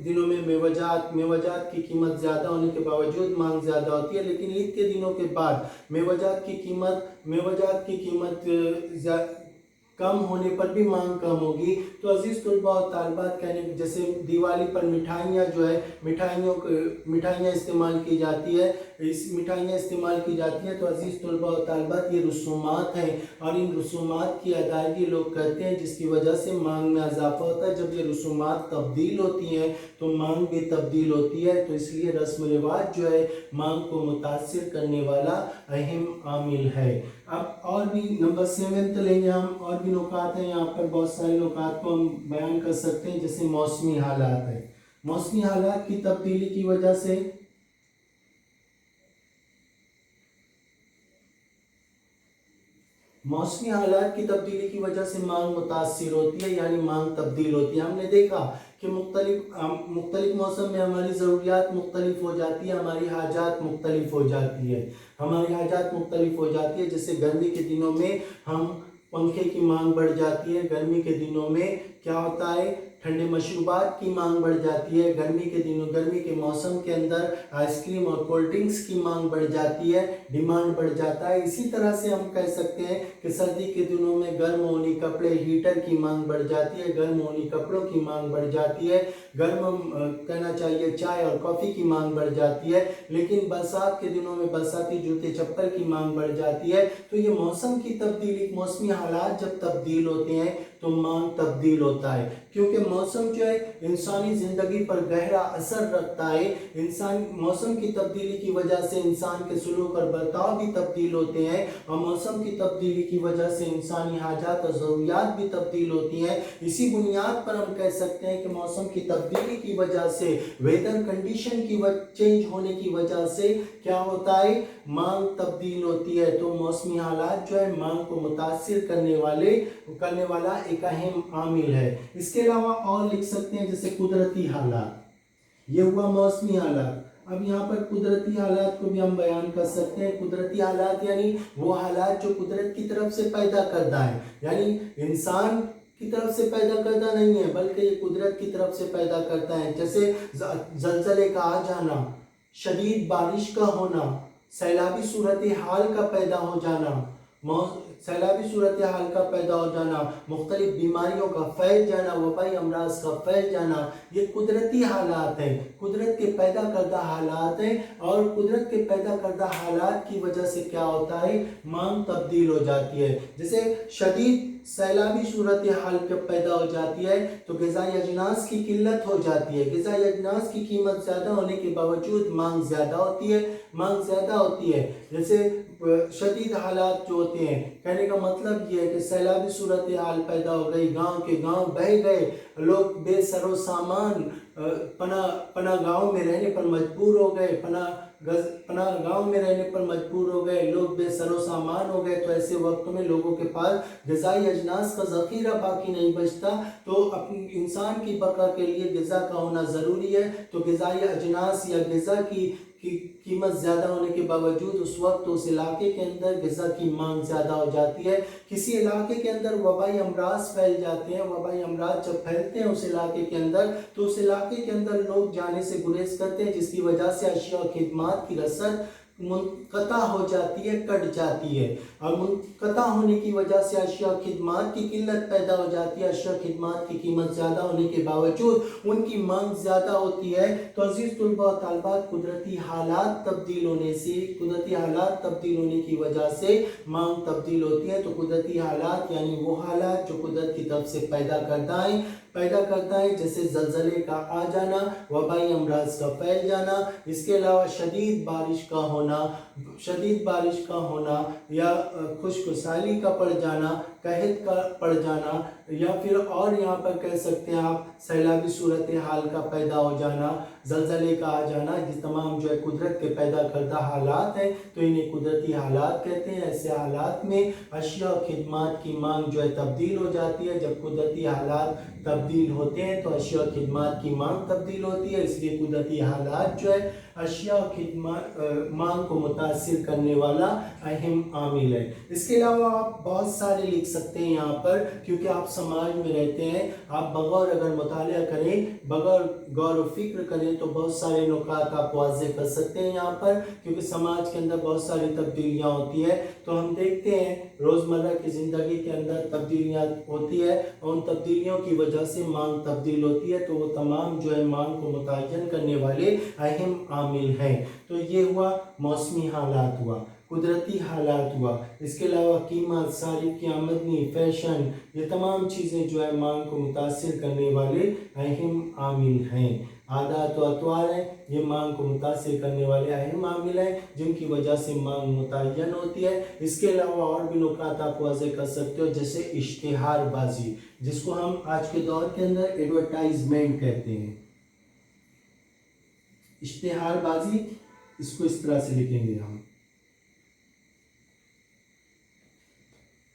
दिनों में मेवजात की कीमत ज़्यादा होने के बावजूद मांग ज़्यादा होती है, लेकिन ईद के दिनों के बाद मेवजात की कीमत कम होने पर भी मांग कम होगी। तो अजीज तुलबा और तालिबात, कहने जैसे दिवाली पर मिठाइयाँ इस्तेमाल की जाती है, तो अजीज तुलबा और तालिबात ये रसूमात हैं और इन रसूमात की अदायगी लोग करते हैं, जिसकी वजह से मांग में इजाफा होता है। जब ये रसूमात तब्दील होती हैं तो मांग भी तब्दील होती है। तो इसलिए रस्म रिवाज जो है मांग को मुतासिर करने वाला अहम आमिल है। अब और भी नंबर 7 लेंगे हम, और भी नुकात हैं यहाँ पर, बहुत सारे नुकात को हम बयान कर सकते हैं। जैसे मौसमी हालात है, मौसमी हालात की तब्दीली की वजह से मांग मुतासिर होती है, यानी मांग तब्दील होती है। हमने देखा कि मुख्तलिफ मौसम में हमारी ज़रूरियात मुख्तलिफ हो जाती है, हमारी हाजात मुख्तलिफ हो जाती है। जैसे गर्मी के दिनों में हम पंखे की मांग बढ़ जाती है, गर्मी के दिनों में क्या होता है, ठंडे मशरूबात की मांग बढ़ जाती है। गर्मी के मौसम के अंदर आइसक्रीम और कोल्ड ड्रिंक्स की मांग बढ़ जाती है, डिमांड बढ़ जाता है। इसी तरह से हम कह सकते हैं कि सर्दी के दिनों में गर्म ऊनी कपड़े, हीटर की मांग बढ़ जाती है, गर्म ऊनी कपड़ों की मांग बढ़ जाती है। कहना चाहिए चाय और कॉफ़ी की मांग बढ़ जाती है। लेकिन बरसात के दिनों में बरसाती जूते चप्पल की मांग बढ़ जाती है। तो ये मौसम की तब्दीली, मौसमी हालात जब तब्दील होते हैं तो मांग तब्दील होता है, क्योंकि मौसम जो है इंसानी ज़िंदगी पर गहरा असर रखता है। मौसम की तब्दीली की वजह से इंसान के सुलूक और बर्ताव भी तब्दील होते हैं, और मौसम की तब्दीली की वजह से इंसानी हाजात और ज़रूरियात भी तब्दील होती हैं। इसी बुनियाद पर हम कह सकते हैं कि मौसम की तब्दीली की वजह से, वेदर कंडीशन की चेंज होने की वजह से क्या होता है, मांग तब्दील होती है। तो मौसमी हालात जो है मांग को मुतासिर करने वाला एक अहम आमिल है। इसके अलावा और लिख सकते हैं जैसे कुदरती हालात, ये हुआ मौसमी हालात। अब यहाँ पर कुदरती हालात को भी हम बयान कर सकते हैं। कुदरती हालात यानी वो हालात जो कुदरत की तरफ से पैदा करता है, यानी इंसान की तरफ से पैदा करता नहीं है, बल्कि ये कुदरत की तरफ से पैदा करता है। जैसे जलजले का आ जाना, शदीद बारिश का होना, सैलाबी सूरत हाल का पैदा हो जाना, सैलाबी सूरत हाल का पैदा हो जाना, मुख्तलिफ बीमारियों का फैल जाना, वबाई अमराज का फैल जाना, ये कुदरती हालात हैं, कुदरत के पैदा करदा हालात हैं। और कुदरत के पैदा करदा हालात की वजह से क्या होता है, मांग तब्दील हो जाती है। जैसे शदीद सैलाबी सूरत हाल जब पैदा हो जाती है तो ग़िज़ाई अजनास की किल्लत हो जाती है। ग़िज़ाई अजनास की कीमत ज़्यादा होने के बावजूद मांग ज़्यादा होती है, मांग ज़्यादा होती है। जैसे शदीद हालात जो होते हैं, कहने का मतलब ये है कि सैलाबी सूरत हाल पैदा हो गई, गांव के गांव बह गए, लोग बेसरो सामान पना गांव में रहने पर मजबूर हो गए, पना गांव में रहने पर मजबूर हो गए, लोग बेसरो सामान हो गए। तो ऐसे वक्त में लोगों के पास ग़िज़ाई अजनास का ज़ख़ीरा बाकी नहीं बचता, तो अपनी इंसान की बका के लिए ग़िज़ा का होना ज़रूरी है। तो ग़िज़ाई अजनास या ग़िज़ा की कीमत ज़्यादा होने के बावजूद उस वक्त उस इलाके के अंदर ग़िज़ा की मांग ज़्यादा हो जाती है। किसी इलाके के अंदर वबाई अमराज फैल जाते हैं, वबाई अमराज जब फैलते हैं उस इलाके के अंदर, तो उस इलाके के अंदर लोग जाने से गुरेज करते हैं, जिसकी वजह से अशिया और खिदमात की रसद मुनक़ता हो जाती है, कट जाती है। और मुनक़ता होने की वजह से अशिया और खिदमात की किल्लत पैदा हो जाती है। अशिया और खिदमात की कीमत ज़्यादा होने के बावजूद उनकी मांग ज़्यादा होती है। तो अज़ीज़ तुलबा और तालिबात, कुदरती हालात तब्दील होने से, कुदरती हालात तब्दील होने की वजह से मांग तब्दील होती है। तो कुदरती हालात यानी वो हालात जो कुदरत की तरफ से पैदा करता है, जैसे जलजले का आ जाना, वबाई अमराज का फैल जाना, इसके अलावा शदीद बारिश का होना या खुश्क साली का पड़ जाना, कहत का पड़ जाना, या फिर और यहाँ पर कह सकते हैं आप सैलाबी सूरत हाल का पैदा हो जाना, जलजले का आ जाना। ये तमाम जो है कुदरत के पैदा करदा हालात हैं, तो इन्हें कुदरती हालात कहते हैं। ऐसे हालात में अशिया और खिदमात की मांग जो है तब्दील हो जाती है। जब कुदरती हालात तब्दील होते हैं तो अशिया और खिदमात की मांग तब्दील होती है। इसलिए कुदरती हालात जो है अशिया और खिदमत मांग को मुतासिर करने वाला अहम आमिल है। इसके अलावा आप बहुत सारे लिख सकते हैं यहाँ पर, क्योंकि आप समाज में रहते हैं। आप बगौर अगर मुतालिया करें, बगौर गौर व फिक्र करें, तो बहुत सारे नुकात आप वाज़े कर सकते हैं यहाँ पर, क्योंकि समाज के अंदर बहुत सारी तब्दीलियाँ होती है। तो हम देखते हैं रोज़मर्रा की ज़िंदगी के अंदर तब्दीलियाँ होती है, और उन तब्दीलियों की वजह से मांग तब्दील होती है। तो वो तमाम जो है मांग को मुतय्यन करने वाले अहम आमिल हैं। तो ये हुआ मौसमी हालात हुआ, कुदरती हालात हुआ। इसके अलावा कीमत, सारिफ की आमदनी, फैशन, ये तमाम चीज़ें जो है मांग को मुतासिर करने वाले अहम आमिल हैं। आदात व अतवार हैं, ये मांग को मुतासिर करने वाले अहम आमिल हैं, जिनकी वजह से मांग मुतय्यन होती है। इसके अलावा और भी नुकात आप वाज़े कर सकते हो, जैसे इश्तिहारबाजी, जिसको हम आज के दौर के अंदर एडवर्टाइजमेंट कहते हैं। इश्तिहारबाजी, इसको इस तरह से लिखेंगे हम,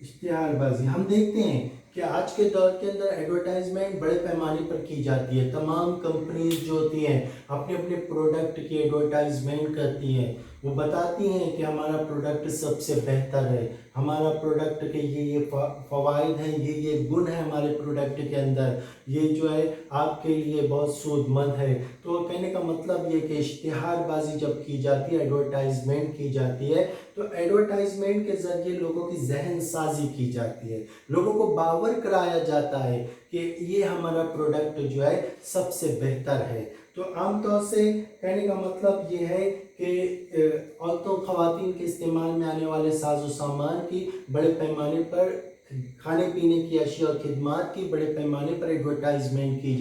इश्तिहारबाजी। हम देखते हैं कि आज के दौर के अंदर एडवर्टाइजमेंट बड़े पैमाने पर की जाती है। तमाम कंपनीज जो होती हैं अपने अपने प्रोडक्ट की एडवर्टाइजमेंट करती हैं। वो बताती हैं कि हमारा प्रोडक्ट सबसे बेहतर है, हमारा प्रोडक्ट के ये फ़वाइद हैं, ये गुण है हमारे प्रोडक्ट के अंदर, ये जो है आपके लिए बहुत सूदमंद है। तो कहने का मतलब ये कि इश्तिहारबाजी जब की जाती है, एडवर्टाइजमेंट की जाती है, तो एडवर्टाइजमेंट के ज़रिए लोगों की जहन साजी की जाती है, लोगों को बावर कराया जाता है कि ये हमारा प्रोडक्ट जो है सबसे बेहतर है। तो आम तौर से कहने का मतलब ये है कि औरतों ख़वातीन के इस्तेमाल में आने वाले साजो सामान की बड़े पैमाने पर, खाने पीने की अशिया और खिदमात की बड़े पैमाने पर एडवर्टाइजमेंट की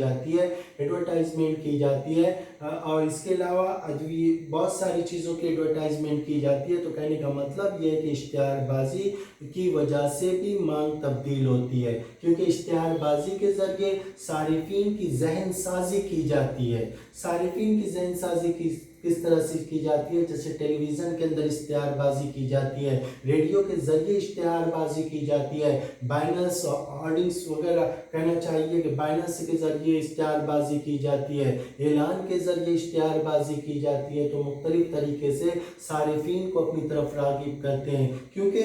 जाती है, और इसके अलावा अदवी बहुत सारी चीज़ों की एडवर्टाइजमेंट की जाती है। तो कहने का मतलब ये है कि इश्तिहारबाजी की वजह से भी मांग तब्दील होती है, क्योंकि इश्तिहारबाजी के ज़रिए सारिफीन की जहन साजी की जाती है। सारिफीन की जहन साजी किस तरह से की जाती है? जैसे टेलीविज़न के अंदर इश्तिहारबाजी की जाती है, रेडियो के ज़रिए इश्तिहारबाजी की जाती है, बाइनर्स ऑर्डिंग्स वगैरह कहना चाहिए कि बाइनर्स के ज़रिए इश्तिहारबाजी की जाती है, ऐलान के ज़रिए इश्तिहारबाजी की जाती है। तो मुख्तलिफ तरीके से सारिफीन को अपनी तरफ राग़िब करते हैं, क्योंकि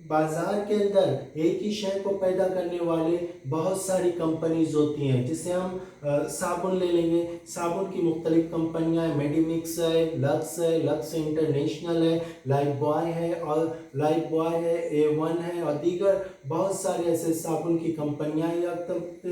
बाजार के अंदर एक ही शय को पैदा करने वाले बहुत सारी कंपनीज होती हैं। जैसे हम साबुन ले लेंगे, साबुन की मुख्तलिफ कंपनियां हैं, मेडिमिक्स है, लक्स इंटरनेशनल है, लाइफ बॉय है A1 है और दीगर बहुत सारे ऐसे साबुन की कंपनियां या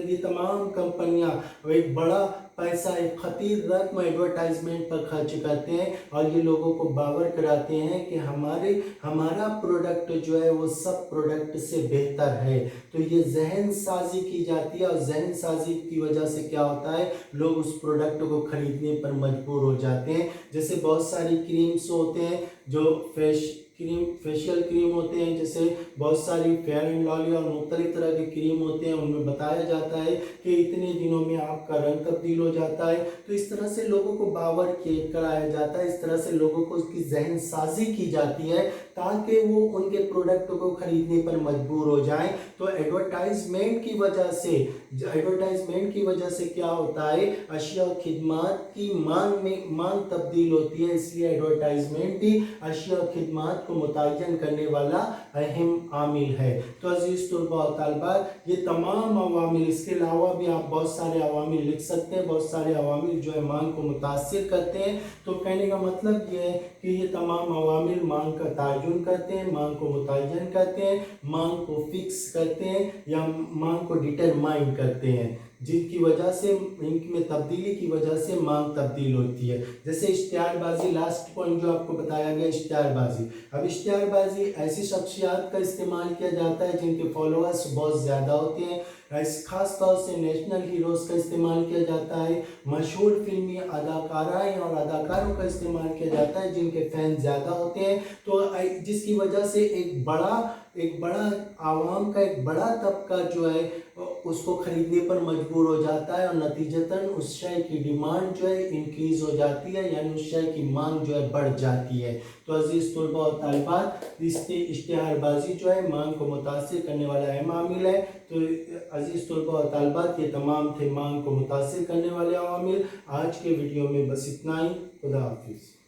ये तमाम कंपनियां एक बड़ा पैसा, एक खतीर रकम एडवर्टाइजमेंट पर खर्च करते हैं और ये लोगों को बावर कराते हैं कि हमारा प्रोडक्ट जो है वो सब प्रोडक्ट से बेहतर है। तो ये जहन साजी की जाती है और जहन साजी की वजह से क्या होता है, लोग उस प्रोडक्ट को खरीदने पर मजबूर हो जाते हैं। जैसे बहुत सारी क्रीम्स होते हैं जो फेशियल क्रीम होते हैं, जैसे बहुत सारी फेयर एंड लवली और मुख्तलिफ तरह के क्रीम होते हैं, उनमें बताया जाता है कि इतने दिनों में आपका रंग तब्दील हो जाता है। तो इस तरह से लोगों को बावर कराया जाता है, इस तरह से लोगों को उसकी जहन साजी की जाती है ताकि वो उनके प्रोडक्ट को खरीदने पर मजबूर हो जाएं। तो एडवर्टाइजमेंट की वजह से क्या होता है, अशिया और खिदमत की मांग तब्दील होती है। इसलिए एडवर्टाइजमेंट भी अशिया और खिदमत को मुतय्यन करने वाला अहम आमिल है। तो अजीज तुलबा और तालिबात, ये तमाम अवामिल, इसके अलावा भी आप बहुत सारे अवामिल लिख सकते हैं, बहुत सारे अवामिल जो है मांग को मुतासिर करते हैं। तो कहने का मतलब ये है कि ये तमाम अवामिल मांग का तयन करते हैं, मांग को मुतय्यन करते हैं, मांग को फिक्स करते हैं या मांग को डिटरमाइन करते हैं, जिनकी वजह से इनमें तब्दीली की वजह से मांग तब्दील होती है। जैसे इश्तिहारबाजी, लास्ट पॉइंट जो आपको बताया गया, इश्तिहारबाजी। अब इश्तिहारबाजी ऐसी शख्सियात का इस्तेमाल किया जाता है जिनके फॉलोअर्स बहुत ज़्यादा होते हैं। खास तौर से नेशनल हीरोज़ का इस्तेमाल किया जाता है, मशहूर फिल्मी अदाकाराएँ और अदाकारों का इस्तेमाल किया जाता है जिनके फैन ज़्यादा होते हैं। तो जिसकी वजह से एक बड़ा आवाम का एक बड़ा तबका जो है उसको खरीदने पर मजबूर हो जाता है और नतीजतन उस शय की डिमांड जो है इंक्रीज़ हो जाती है, यानी उस शय की मांग जो है बढ़ जाती है। तो अजीज़ तुलबा और तालिबात, इश्तिहारबाजी जो है मांग को मुतासिर करने वाला अहम आमिल है। तो अजीज़ तुलबा और तालिबात, ये तमाम थे मांग को मुतासिर करने वाले अवामिल। आज के वीडियो में बस इतना ही। खुदा हाफिज़।